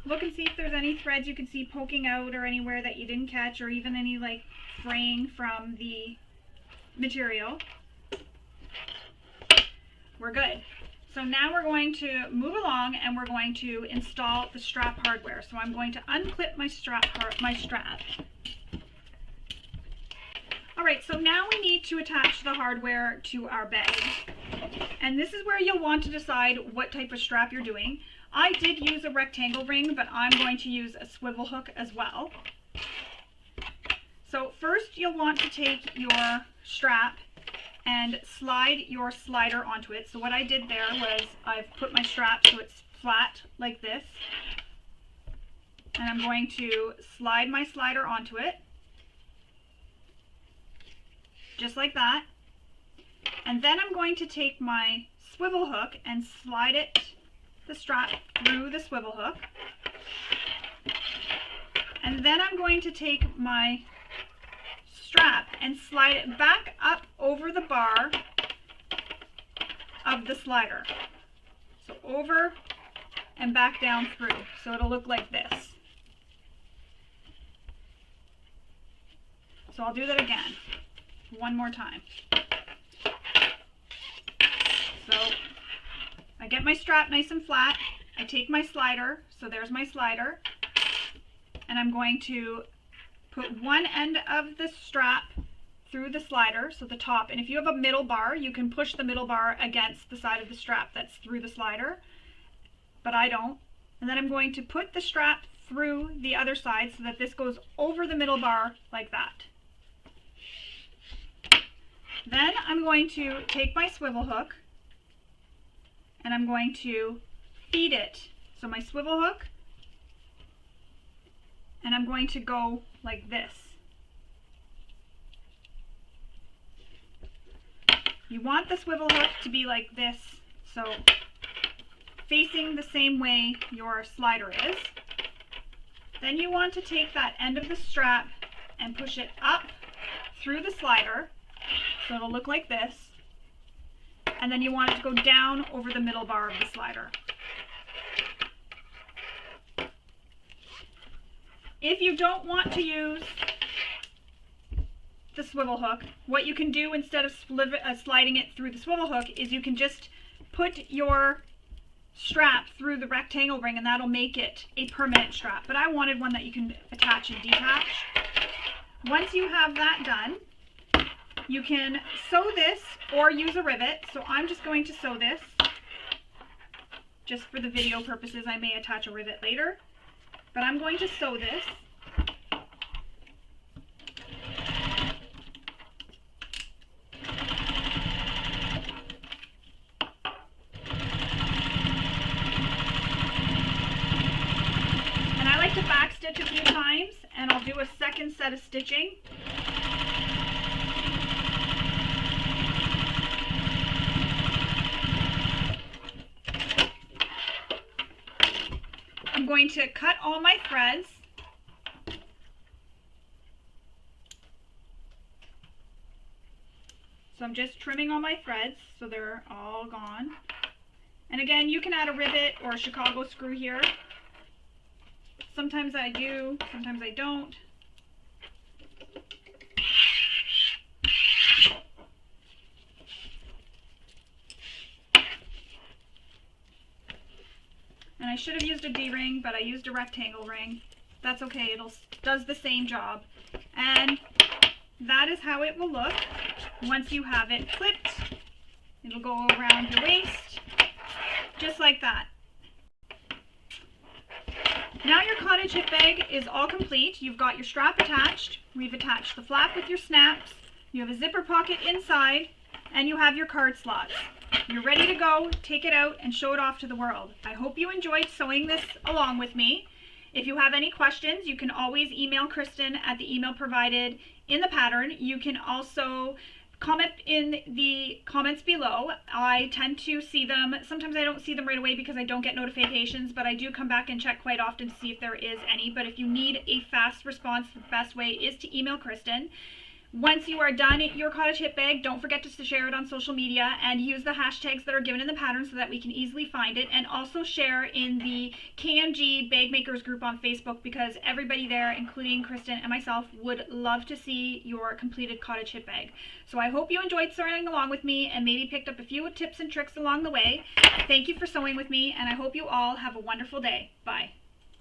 look and see if there's any threads you can see poking out or anywhere that you didn't catch, or even any like fraying from the material. We're good. So now we're going to move along and we're going to install the strap hardware. So I'm going to unclip my strap. Alright, so now we need to attach the hardware to our bag. And this is where you'll want to decide what type of strap you're doing. I did use a rectangle ring, but I'm going to use a swivel hook as well. So first you'll want to take your strap and slide your slider onto it. So what I did there was I've put my strap so it's flat like this. And I'm going to slide my slider onto it. Just like that. And then I'm going to take my swivel hook and slide the strap through the swivel hook. And then I'm going to take my strap and slide it back up over the bar of the slider. So over and back down through. So it'll look like this. So I'll do that again, one more time. So I get my strap nice and flat. I take my slider, so there's my slider, and I'm going to put one end of the strap through the slider, so the top, and if you have a middle bar, you can push the middle bar against the side of the strap that's through the slider, but I don't. And then I'm going to put the strap through the other side so that this goes over the middle bar like that. Then I'm going to take my swivel hook and I'm going to feed it. So my swivel hook, and I'm going to go like this. You want the swivel hook to be like this, so facing the same way your slider is. Then you want to take that end of the strap and push it up through the slider, so it'll look like this. And then you want it to go down over the middle bar of the slider. If you don't want to use the swivel hook, what you can do instead of sliding it through the swivel hook is you can just put your strap through the rectangle ring, and that'll make it a permanent strap. But I wanted one that you can attach and detach. Once you have that done, you can sew this or use a rivet. So I'm just going to sew this. Just for the video purposes, I may attach a rivet later. But I'm going to sew this. And I like to back stitch a few times, and I'll do a second set of stitching. I'm going to cut all my threads. So I'm just trimming all my threads so they're all gone. And again, you can add a rivet or a Chicago screw here. Sometimes I do, sometimes I don't. And I should have used a D-ring, but I used a rectangle ring. That's okay, it does the same job. And that is how it will look once you have it clipped. It'll go around your waist, just like that. Now your cottage hip bag is all complete. You've got your strap attached. We've attached the flap with your snaps. You have a zipper pocket inside, and you have your card slots. You're ready to go. Take it out and show it off to the world. I hope you enjoyed sewing this along with me. If you have any questions, you can always email Kristen at the email provided in the pattern. You can also comment in the comments below. I tend to see them. Sometimes I don't see them right away because I don't get notifications, but I do come back and check quite often to see if there is any. But if you need a fast response, the best way is to email Kristen. Once you are done your cottage hip bag, don't forget to share it on social media and use the hashtags that are given in the pattern so that we can easily find it, and also share in the KMG Bag Makers group on Facebook, because everybody there, including Kristen and myself, would love to see your completed cottage hip bag. So I hope you enjoyed sewing along with me and maybe picked up a few tips and tricks along the way. Thank you for sewing with me, and I hope you all have a wonderful day. Bye.